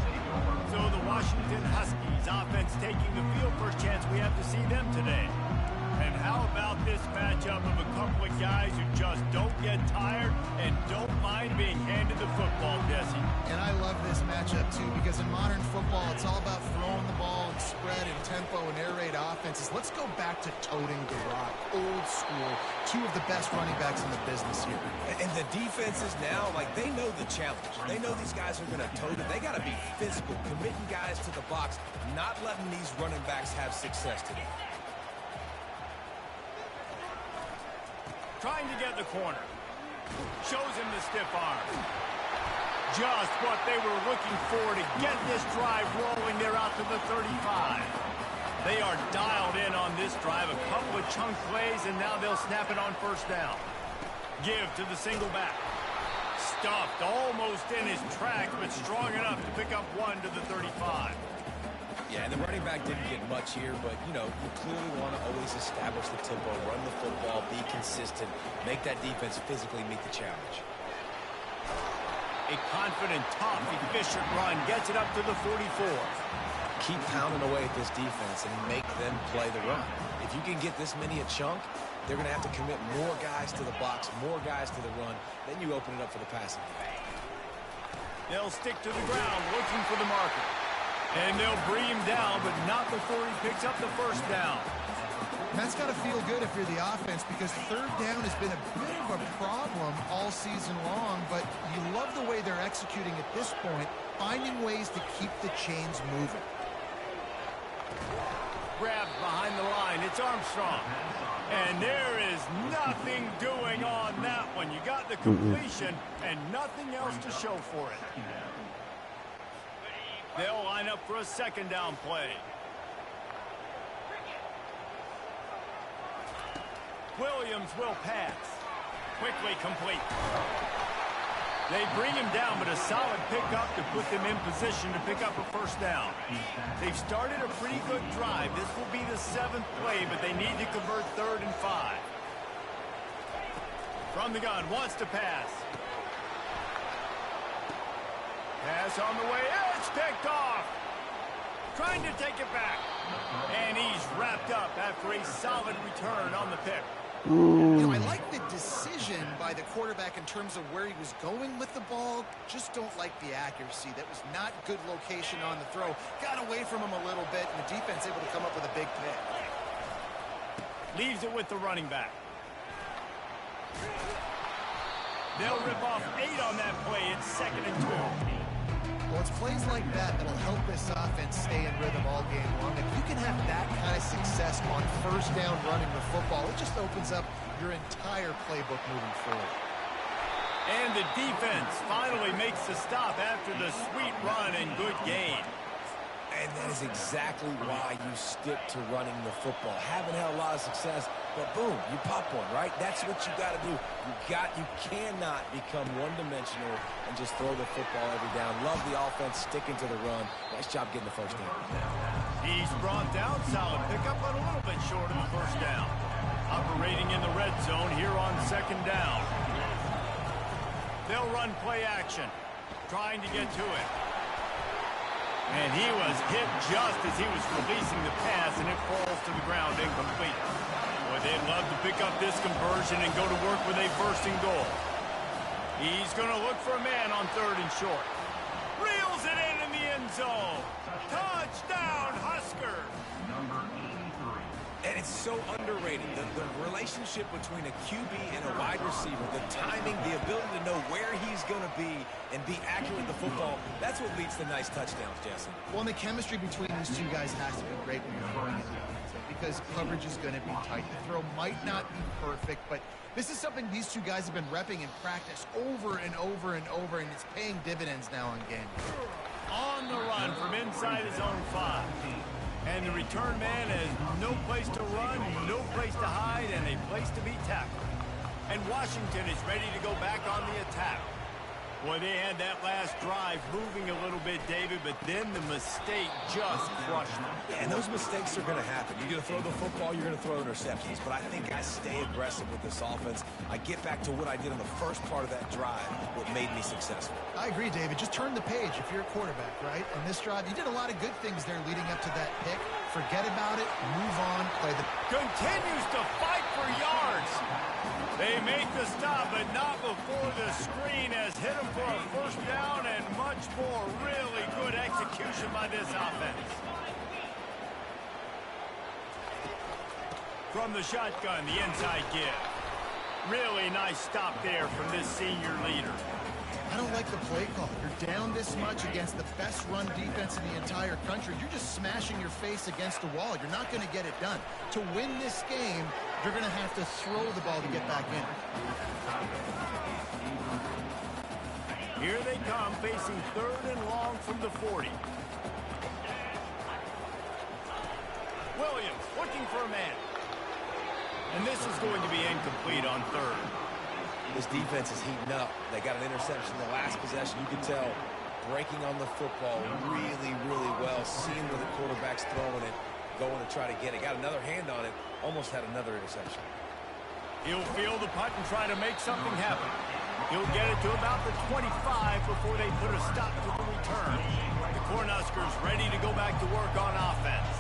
A: So the Washington Huskies offense taking the field. First chance we have to see them today. And how about this matchup of a couple of guys who just don't get tired and don't mind being handed the football, Jesse?
C: And I love this matchup, too, because in modern football, it's all about throwing the ball and spread and tempo and air raid offenses. Let's go back to toting the rock, old school, two of the best running backs in the business here.
B: And the defenses now, like, they know the challenge. They know these guys are going to tote it. They got to be physical, committing guys to the box, not letting these running backs have success today.
A: Trying to get the corner. Shows him the stiff arm. Just what they were looking for to get this drive rolling. They're out to the 35. They are dialed in on this drive. A couple of chunk plays, and now they'll snap it on first down. Give to the single back. Stuffed almost in his tracks, but strong enough to pick up one to the 35.
B: Yeah, and the running back didn't get much here, but, you know, you clearly want to always establish the tempo, run the football, be consistent, make that defense physically meet the challenge.
A: A confident, tough, efficient run gets it up to the 44.
B: Keep pounding away at this defense and make them play the run. If you can get this many a chunk, they're going to have to commit more guys to the box, more guys to the run. Then you open it up for the passing game.
A: They'll stick to the ground looking for the marker. And they'll bring him down, but not before he picks up the first down.
C: And that's got to feel good if you're the offense, because third down has been a bit of a problem all season long, but you love the way they're executing at this point, finding ways to keep the chains moving.
A: Grabbed behind the line. It's Armstrong. And there is nothing doing on that one. You got the completion and nothing else to show for it. They'll line up for a second down play. Williams will pass. Quickly complete. They bring him down, but a solid pickup to put them in position to pick up a first down. They've started a pretty good drive. This will be the 7th play, but they need to convert 3rd and 5. From the gun, wants to pass. Pass on the way. It's picked off. Trying to take it back. And he's wrapped up after a solid return on the pick.
C: You know, I like the decision by the quarterback in terms of where he was going with the ball. Just don't like the accuracy. That was not good location on the throw. Got away from him a little bit, and the defense able to come up with a big pick.
A: Leaves it with the running back. They'll rip off 8 on that play. It's 2nd and 2.
C: Well, it's plays like that that'll help this offense stay in rhythm all game long. If you can have that kind of success on first down running the football, it just opens up your entire playbook moving forward.
A: And the defense finally makes the stop after the sweet run and good gain.
B: And that is exactly why you stick to running the football. Haven't had a lot of success, but boom, you pop one, right? That's what you got to do. You cannot become one-dimensional and just throw the football every down. Love the offense sticking to the run. Nice job getting the first down.
A: He's brought down. Solid pickup, but a little bit short of the first down. Operating in the red zone here on 2nd down. They'll run play action, trying to get to it. And he was hit just as he was releasing the pass, and it falls to the ground incomplete. Boy, they'd love to pick up this conversion and go to work with a 1st and goal. He's going to look for a man on 3rd and short. Reels it in the end zone. Touchdown, Huskers.
F: Number 83.
B: And it's so underrated, the relationship between a QB and a wide receiver, the timing, the ability to know where he's going to be and be accurate with the football, that's what leads to nice touchdowns, Jesse.
C: Well, and the chemistry between these two guys has to be great when you're throwing it, because coverage is going to be tight. The throw might not be perfect, but this is something these two guys have been repping in practice over and over and over, and it's paying dividends now in game.
A: On the run from inside his own 5. And the return man has no place to run, no place to hide, and a place to be tackled. And Washington is ready to go back on the attack. Well, they had that last drive moving a little bit, David, but then the mistake just crushed them.
B: Yeah, and those mistakes are going to happen. You're going to throw the football, you're going to throw interceptions. But I think I stay aggressive with this offense. I get back to what I did in the first part of that drive, what made me successful.
C: I agree, David. Just turn the page if you're a quarterback, right? On this drive, you did a lot of good things there leading up to that pick. Forget about it, move on, play the...
A: Continues to fight for yards. They make the stop, but not before the screen has hit him for a first down and much more. Really good execution by this offense. From the shotgun, the inside give. Really nice stop there from this senior leader.
C: I don't like the play call. You're down this much against the best run defense in the entire country. You're just smashing your face against the wall. You're not going to get it done. To win this game, you're going to have to throw the ball to get back in.
A: Here they come, facing 3rd and long from the 40. Williams looking for a man. And this is going to be incomplete on 3rd.
B: This defense is heating up. They got an interception in the last possession. You can tell breaking on the football really, really well, seeing where the quarterback's throwing it, going to try to get it. Got another hand on it, almost had another interception.
A: He'll field the punt and try to make something happen. He'll get it to about the 25 before they put a stop to the return. The Cornhuskers ready to go back to work on offense.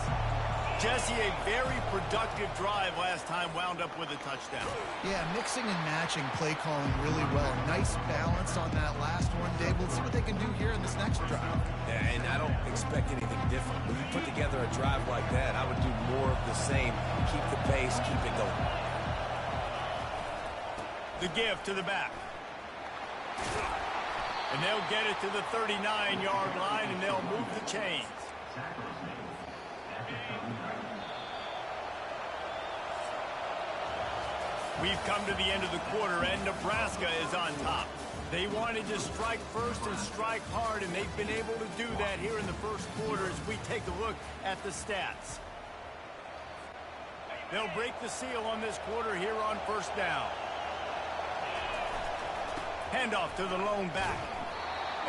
A: Jesse, a very productive drive last time, wound up with a touchdown.
C: Yeah, mixing and matching play calling really well. Nice balance on that last one, Dave. We'll see what they can do here in this next drive.
B: Yeah, and I don't expect anything different. When you put together a drive like that, I would do more of the same. Keep the pace, keep it going.
A: The give to the back. And they'll get it to the 39-yard line, and they'll move the chains. We've come to the end of the quarter, and Nebraska is on top. They wanted to strike first and strike hard, and they've been able to do that here in the first quarter as we take a look at the stats. They'll break the seal on this quarter here on first down. Handoff to the lone back.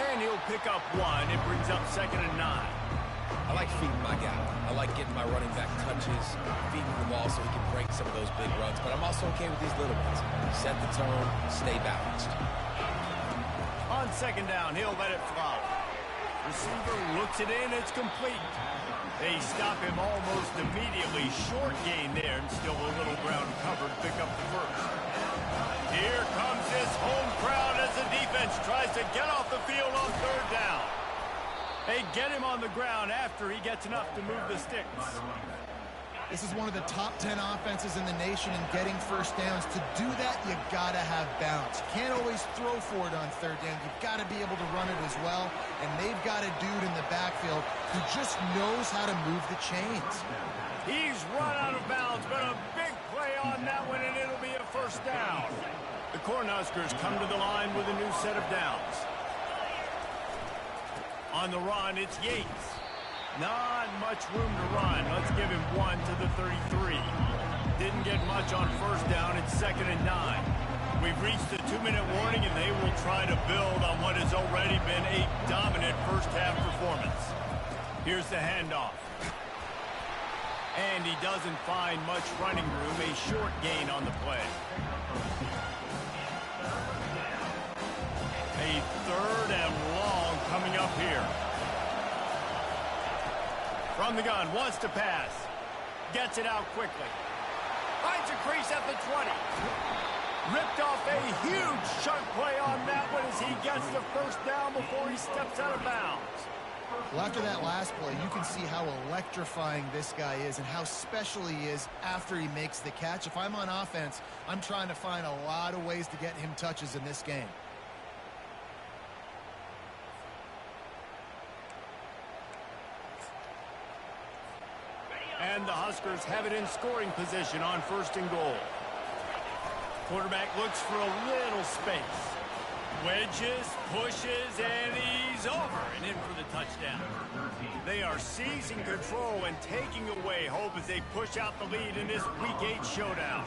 A: And he'll pick up one. It brings up 2nd and 9.
B: I like feeding my guy. I like getting my running back touches, feeding the ball so he can break some of those big runs. But I'm also okay with these little ones. Set the tone, stay balanced.
A: On 2nd down, he'll let it fly. Receiver looks it in, it's complete. They stop him almost immediately. Short gain there, and still a little ground covered. Pick up the first. Here comes this home crowd as the defense tries to get off the field on 3rd down. They get him on the ground after he gets enough to move the sticks.
C: This is one of the top 10 offenses in the nation in getting first downs. To do that, you got to have balance. You can't always throw for it on 3rd down. You've got to be able to run it as well. And they've got a dude in the backfield who just knows how to move the chains.
A: He's run out of bounds, but a big play on that one, and it'll be a first down. The Cornhuskers come to the line with a new set of downs. On the run, it's Yates. Not much room to run. Let's give him one to the 33. Didn't get much on first down. It's 2nd and 9. We've reached the 2-minute warning, and they will try to build on what has already been a dominant first-half performance. Here's the handoff. And he doesn't find much running room. A short gain on the play. A 3rd and long coming up here. From the gun, wants to pass. Gets it out quickly. Finds a crease at the 20. Ripped off a huge chunk play on that one as he gets the first down before he steps out of bounds.
C: Well, after that last play, you can see how electrifying this guy is and how special he is after he makes the catch. If I'm on offense, I'm trying to find a lot of ways to get him touches in this game.
A: And the Huskers have it in scoring position on 1st and goal. Quarterback looks for a little space. Wedges, pushes, and he's over and in for the touchdown. They are seizing control and taking away hope as they push out the lead in this Week 8 showdown.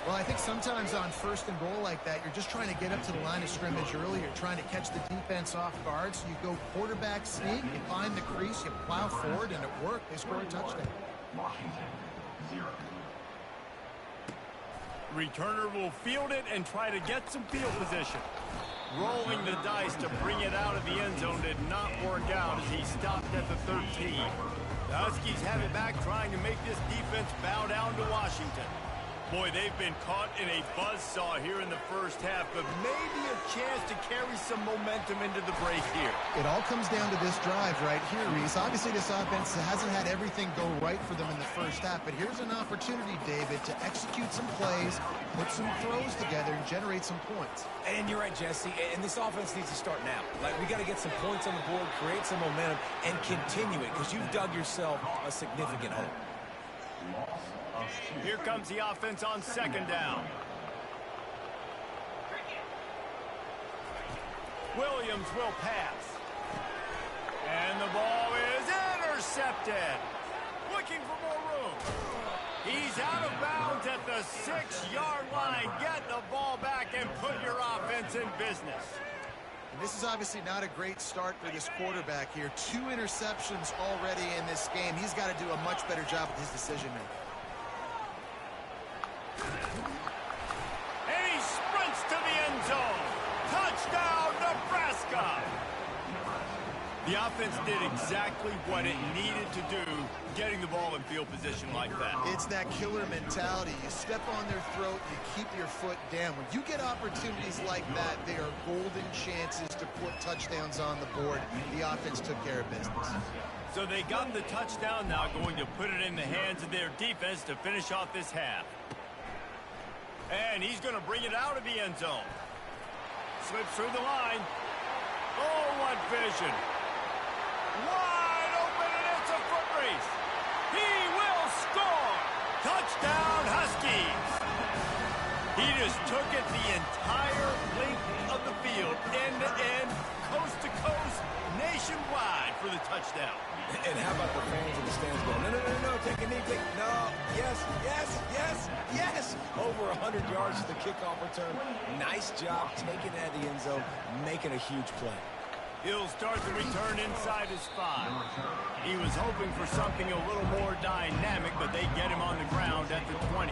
C: Well, I think sometimes on first and goal like that, you're just trying to get up to the line of scrimmage early. You're trying to catch the defense off guard. So you go quarterback sneak, you find the crease, you plow forward, and it worked. They score a touchdown.
F: Washington, 0.
A: Returner will field it and try to get some field position. Rolling the dice to bring it out of the end zone did not work out as he stopped at the 13. The Huskies have it back, trying to make this defense bow down to Washington. Boy, they've been caught in a buzzsaw here in the first half, but maybe a chance to carry some momentum into the break here.
C: It all comes down to this drive right here, Reese. Obviously, this offense hasn't had everything go right for them in the first half, but here's an opportunity, David, to execute some plays, put some throws together, and generate some points.
B: And you're right, Jesse, and this offense needs to start now. Like, we got to get some points on the board, create some momentum, and continue it, because you've dug yourself a significant hole.
A: Here comes the offense on second down. Williams will pass. And the ball is intercepted. Looking for more room. He's out of bounds at the 6-yard line. Get the ball back and put your offense in business.
C: And this is obviously not a great start for this quarterback here. 2 interceptions already in this game. He's got to do a much better job with his decision-making.
A: And he sprints to the end zone. Touchdown, Nebraska. The offense did exactly what it needed to do, getting the ball in field position like that.
C: It's that killer mentality. You step on their throat, you keep your foot down. When you get opportunities like that, they are golden chances to put touchdowns on the board. The offense took care of business.
A: So they got the touchdown, now going to put it in the hands of their defense to finish off this half. And he's going to bring it out of the end zone. Slips through the line. Oh, what vision. Wide open, and it's a foot race. He will score. Touchdown, Huskies. He just took it the entire length of the field, end to end, coast to coast, nationwide for the touchdown.
B: And how about the fans in the stands going, no, take a knee, no, yes, over 100 yards to the kickoff return. Nice job taking it out of the end zone, making a huge play.
A: He'll start the return inside his 5. He was hoping for something a little more dynamic, but they get him on the ground at the 20.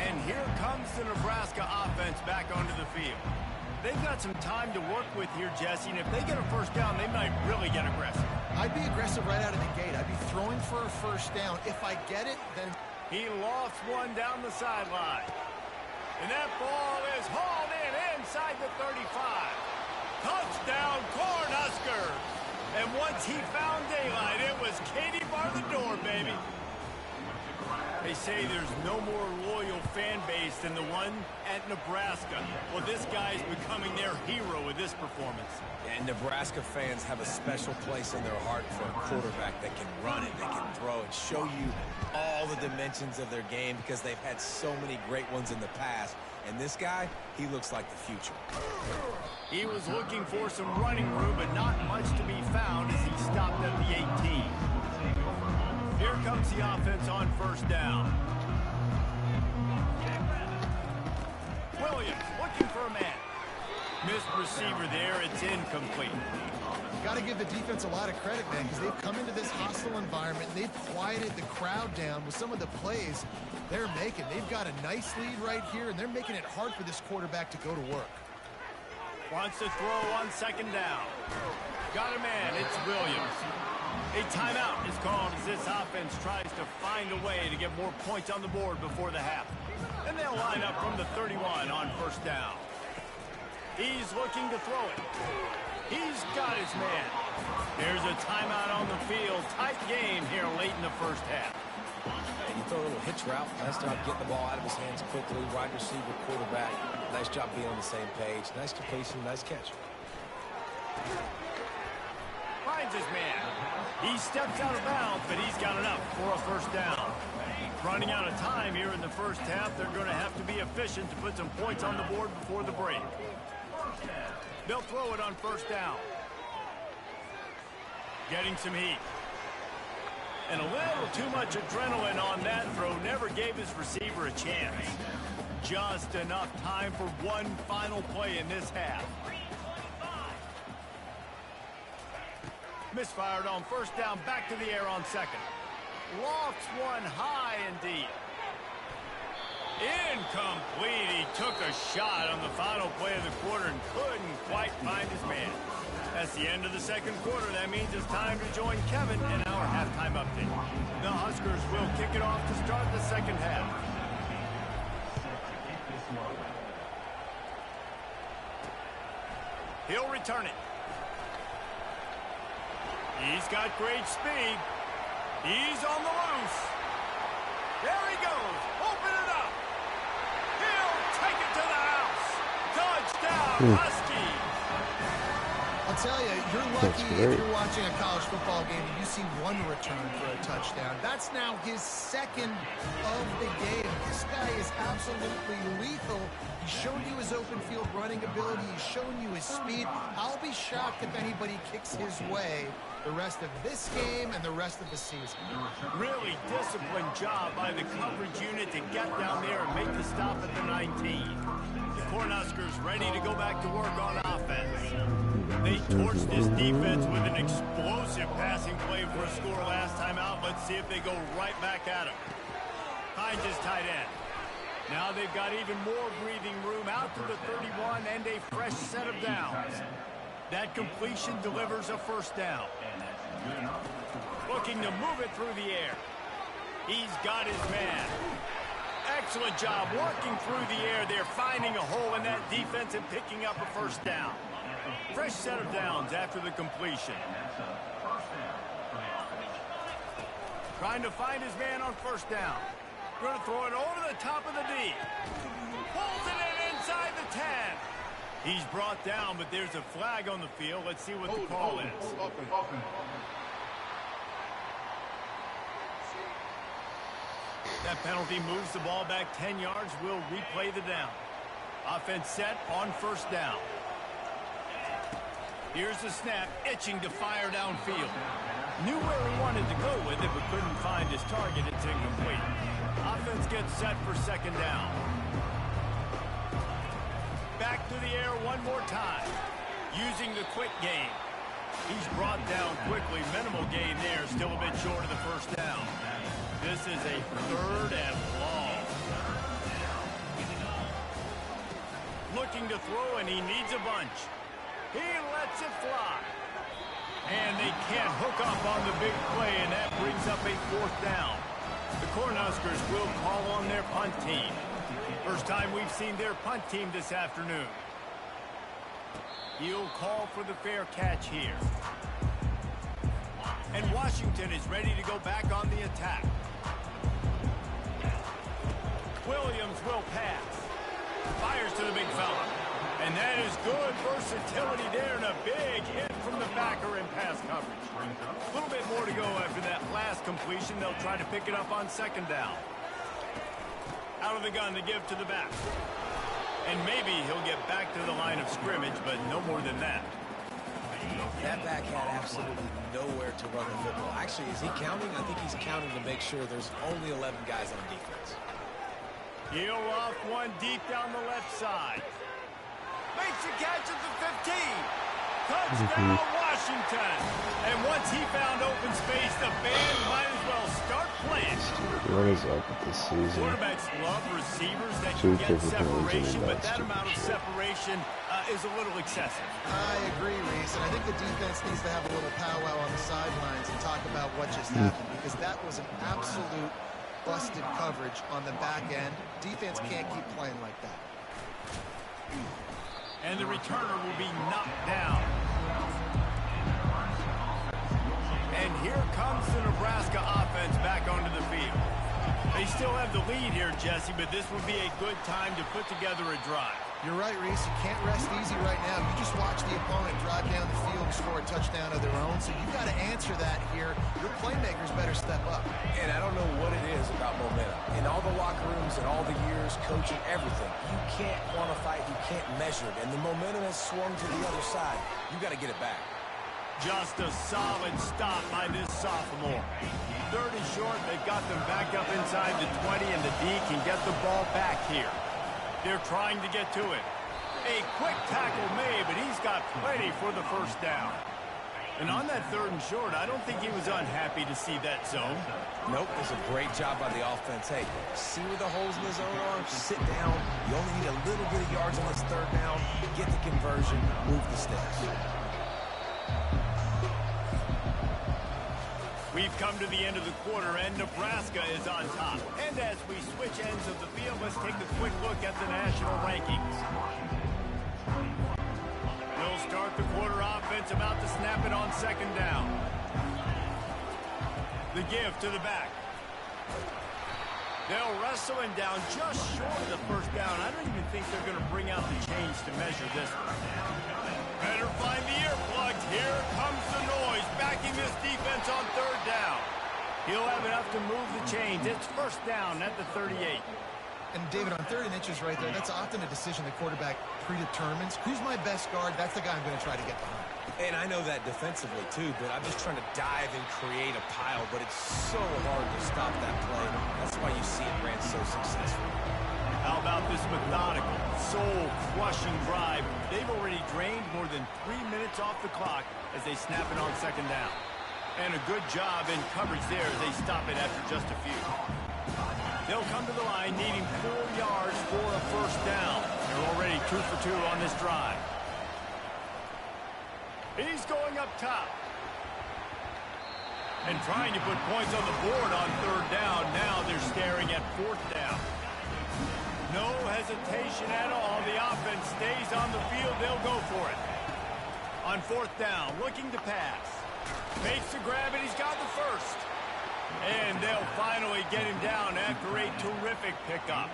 A: And here comes the Nebraska offense back onto the field. They've got some time to work with here, Jesse, and if they get a first down, they might really get aggressive.
C: I'd be aggressive right out of the gate. I'd be throwing for a first down. If I get it, then...
A: He lost one down the sideline. And that ball is hauled in inside the 35. Touchdown, Cornhuskers. And once he found daylight, it was Katie bar the door, baby. They say there's no more loyal fan base than the one at Nebraska. Well, this guy's becoming their hero with this performance.
B: And Nebraska fans have a special place in their heart for a quarterback that can run it, that can throw it, show you all the dimensions of their game because they've had so many great ones in the past. And this guy, he looks like the future.
A: He was looking for some running room, but not much to be found as he stopped at the 18. Here comes the offense on first down. Williams looking for a man. Missed receiver there. It's incomplete.
C: You got to give the defense a lot of credit, man, because they've come into this hostile environment. And they've quieted the crowd down with some of the plays they're making. They've got a nice lead right here, and they're making it hard for this quarterback to go to work.
A: Wants to throw on second down. Got a man. It's Williams. A timeout is called as this offense tries to find a way to get more points on the board before the half. And they'll line up from the 31 on first down. He's looking to throw it. He's got his man. There's a timeout on the field. Tight game here late in the first half.
B: And you throw a little hitch route. Nice job getting the ball out of his hands quickly. Wide receiver, quarterback. Nice job being on the same page. Nice completion, nice catch.
A: Finds his man. He steps out of bounds, but he's got enough for a first down. Running out of time here in the first half. They're going to have to be efficient to put some points on the board before the break. They'll throw it on first down. Getting some heat. And a little too much adrenaline on that throw. Never gave his receiver a chance. Just enough time for one final play in this half. Misfired on first down, back to the air on second. Lofts one high and deep. Incomplete. He took a shot on the final play of the quarter and couldn't quite find his man. That's the end of the second quarter. That means it's time to join Kevin in our halftime update. The Huskers will kick it off to start the second half. He'll return it. He's got great speed. He's on the loose. There he goes. Open it up. He'll take it to the house. Touchdown, Huskies.
C: I'll tell you, you're lucky if you're watching a college football game and you see one return for a touchdown. That's now his second of the game. This guy is absolutely lethal. He's shown you his open field running ability. He's shown you his speed. I'll be shocked if anybody kicks his way the rest of this game and the rest of the season.
A: Really disciplined job by the coverage unit to get down there and make the stop at the 19. The Cornhuskers ready to go back to work on offense. They torched this defense with an explosive passing play for a score last time out. Let's see if they go right back at him. Hines is tight end. Now they've got even more breathing room out to the 31 and a fresh set of downs. That completion delivers a first down. Looking to move it through the air. He's got his man. Excellent job working through the air. They're finding a hole in that defense and picking up a first down. Fresh set of downs after the completion. Trying to find his man on first down. Going to throw it over the top of the D. Pulls it in inside the 10. He's brought down, but there's a flag on the field. Let's see what the call is. That penalty moves the ball back 10 yards. We'll replay the down. Offense set on first down. Here's the snap, itching to fire downfield. Knew where he wanted to go with it, but couldn't find his target. It's incomplete. Offense gets set for second down. Back to the air one more time. Using the quick game. He's brought down quickly. Minimal gain there. Still a bit short of the first down. This is a third and long. Looking to throw, and he needs a bunch. He lets it fly. And they can't hook up on the big play, and that brings up a fourth down. The Cornhuskers will call on their punt team. First time we've seen their punt team this afternoon. He'll call for the fair catch here. And Washington is ready to go back on the attack. Williams will pass. Fires to the big fella. And that is good versatility there, and a big hit from the backer in pass coverage. A little bit more to go after that last completion. They'll try to pick it up on second down. Out of the gun to give to the back. And maybe he'll get back to the line of scrimmage, but no more than that.
B: That back had absolutely nowhere to run the football. Actually, is he counting? I think he's counting to make sure there's only 11 guys on defense.
A: He'll off one deep down the left side. Makes the catch at the 15. Touchdown, Washington. And once he found open space, the band might as well start playing.
E: What is up with this season?
A: Quarterbacks love receivers that can get separation, but that amount of separation is a little excessive.
C: I agree, Reese, and I think the defense needs to have a little powwow on the sidelines and talk about what just happened, because that was an absolute busted coverage on the back end. Defense can't keep playing like that.
A: And the returner will be knocked down. And here comes the Nebraska offense back onto the field. They still have the lead here, Jesse, but this would be a good time to put together a drive.
C: You're right, Reese. You can't rest easy right now. You just watch the opponent drive down the field and score a touchdown of their own, so you got to answer that here. Your playmakers better step up.
B: And I don't know what it is about momentum. In all the locker rooms and all the years, coaching, everything, you can't quantify it, you can't measure it. And the momentum has swung to the other side. You got to get it back.
A: Just a solid stop by this sophomore. 30 short, they've got them back up inside the 20, and the D can get the ball back here. They're trying to get to it. A quick tackle made, but he's got plenty for the first down. And on that 3rd and short, I don't think he was unhappy to see that zone.
B: Nope, it's a great job by the offense. Hey, see where the holes in the zone are? Sit down. You only need a little bit of yards on this 3rd down. Get the conversion. Move the sticks.
A: We've come to the end of the quarter, and Nebraska is on top. And as we switch ends of the field, let's take a quick look at the national rankings. We'll start the quarter offense, about to snap it on 2nd down. The give to the back. They'll wrestle him down just short of the 1st down. I don't even think they're going to bring out the chains to measure this one. Better find the earplugs. Here comes the noise, backing this defense on 3rd down. He'll have enough to move the chains. It's 1st down at the 38.
C: And David, on 3rd and inches right there, that's often a decision the quarterback predetermines. Who's my best guard? That's the guy I'm going to try to get behind.
B: And I know that defensively, too, but I'm just trying to dive and create a pile, but it's so hard to stop that play. That's why you see it ran so successfully.
A: How about this methodical, soul-crushing drive? They've already drained more than 3 minutes off the clock as they snap it on 2nd down. And a good job in coverage there as they stop it after just a few. They'll come to the line needing 4 yards for a 1st down. They're already 2 for 2 on this drive. He's going up top. And trying to put points on the board on 3rd down. Now they're staring at 4th down. No hesitation at all. The offense stays on the field. They'll go for it. On 4th down, looking to pass. Makes the grab, and he's got the 1st. And they'll finally get him down after a terrific pickup.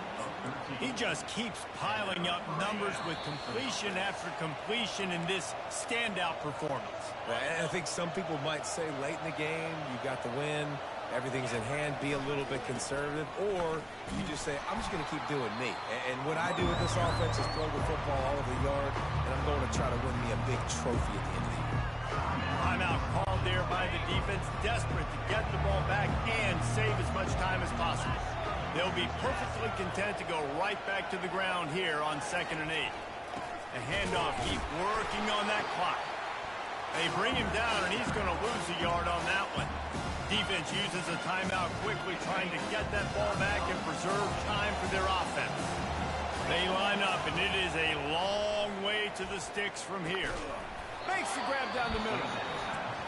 A: He just keeps piling up numbers with completion after completion in this standout performance.
B: And I think some people might say late in the game, you got the win, everything's in hand, be a little bit conservative, or you just say, I'm just going to keep doing me. And what I do with this offense is throw the football all over the yard, and I'm going to try to win me a big trophy at the end of the year.
A: Timeout called there by the defense, desperate to get the ball back and save as much time as possible. They'll be perfectly content to go right back to the ground here on 2nd and 8. The handoff keep working on that clock. They bring him down, and he's going to lose a yard on that one. Defense uses a timeout quickly, trying to get that ball back and preserve time for their offense. They line up, and it is a long way to the sticks from here. Makes the grab down the middle.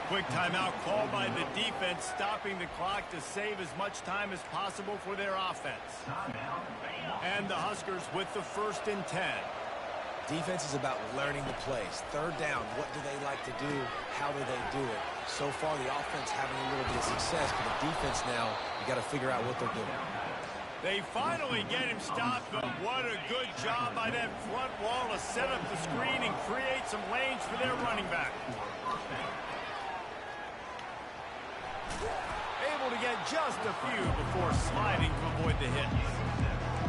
A: Quick timeout called by the defense, stopping the clock to save as much time as possible for their offense. And the Huskers with the 1st and 10.
B: Defense is about learning the plays. 3rd down, what do they like to do? How do they do it? So far, the offense having a little bit of success, but the defense now, you got to figure out what they're doing.
A: They finally get him stopped, but what a good job by that front wall to set up the screen and create some lanes for their running back. Able to get just a few before sliding to avoid the hits.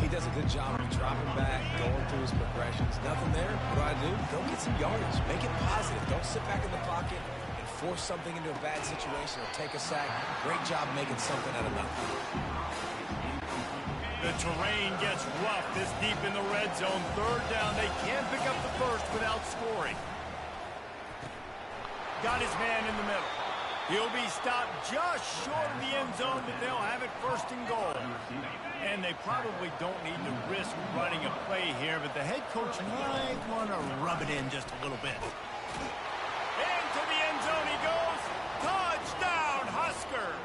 B: He does a good job of dropping back, going through his progressions. Nothing there. What do? Go get some yardage. Make it positive. Don't sit back in the pocket and force something into a bad situation or take a sack. Great job making something out of nothing.
A: The terrain gets rough this deep in the red zone. 3rd down. They can't pick up the 1st without scoring. Got his man in the middle. He'll be stopped just short of the end zone, but they'll have it 1st and goal. And they probably don't need to risk running a play here, but the head coach might want to rub it in just a little bit. Into the end zone he goes. Touchdown, Huskers!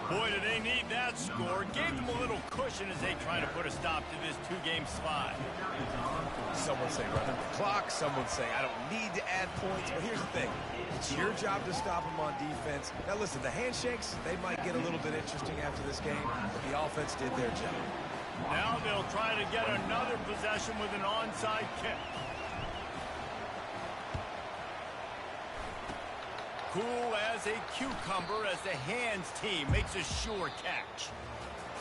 A: Boy, do they need that score. Gave them a little cushion as they try to put a stop to this 2-game slide.
B: Someone say run the clock. Someone say I don't need to add points. But here's the thing. It's your job to stop them on defense. Now, listen, the handshakes, they might get a little bit interesting after this game, but the offense did their job.
A: Now they'll try to get another possession with an onside kick. Cool as a cucumber as the hands team makes a sure catch.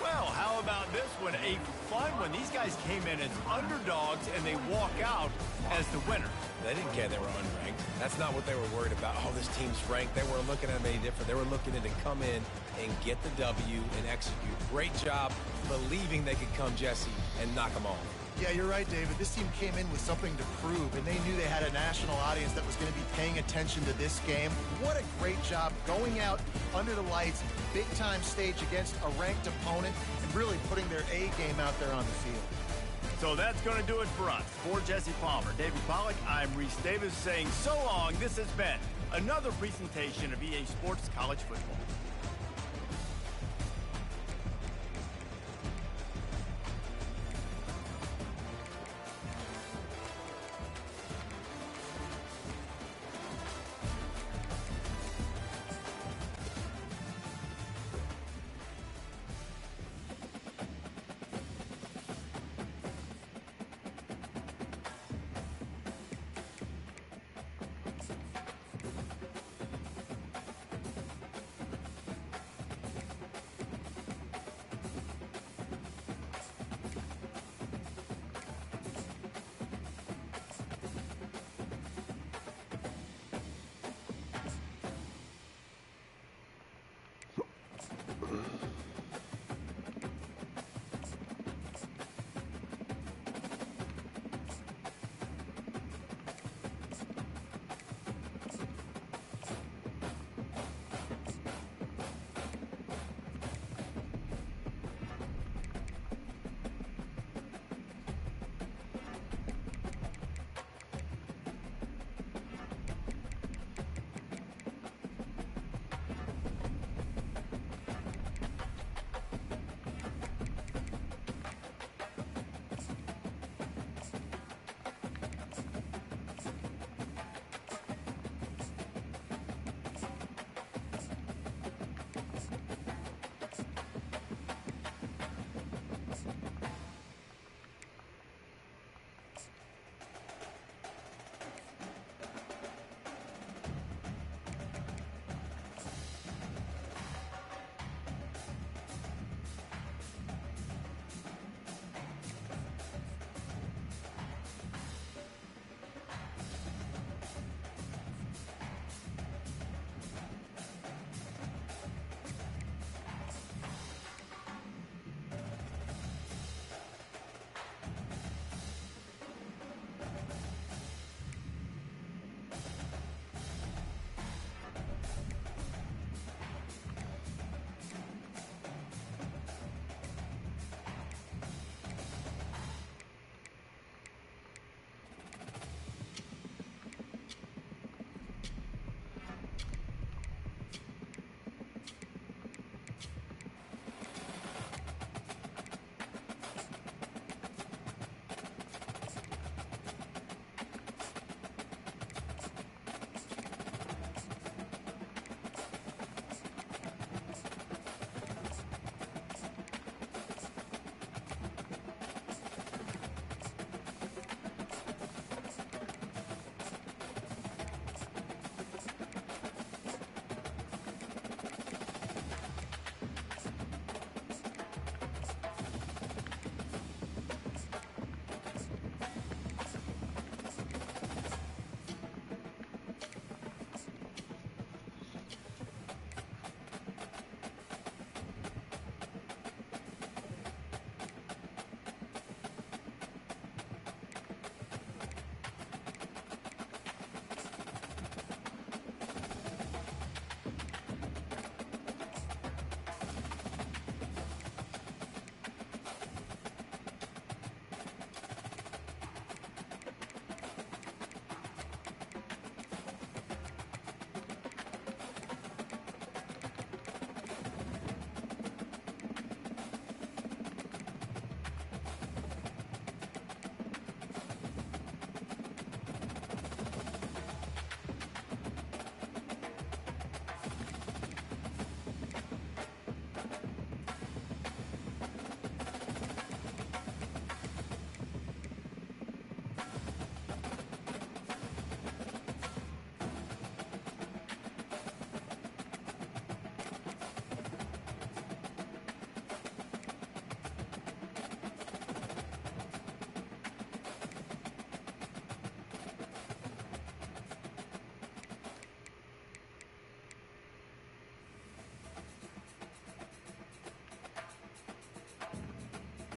A: Well, how about this one? A fun one. These guys came in as underdogs, and they walk out as the winner.
B: They didn't care they were unranked. That's not what they were worried about. Oh, this team's ranked. They weren't looking at them any different. They were looking to come in and get the W and execute. Great job believing they could come, Jesse, and knock them off.
C: Yeah, you're right, David. This team came in with something to prove, and they knew they had a national audience that was going to be paying attention to this game. What a great job going out under the lights, big-time stage against a ranked opponent, and really putting their A game out there on the field.
A: So that's going to do it for us. For Jesse Palmer, David Pollack, I'm Reese Davis saying so long. This has been another presentation of EA Sports College Football.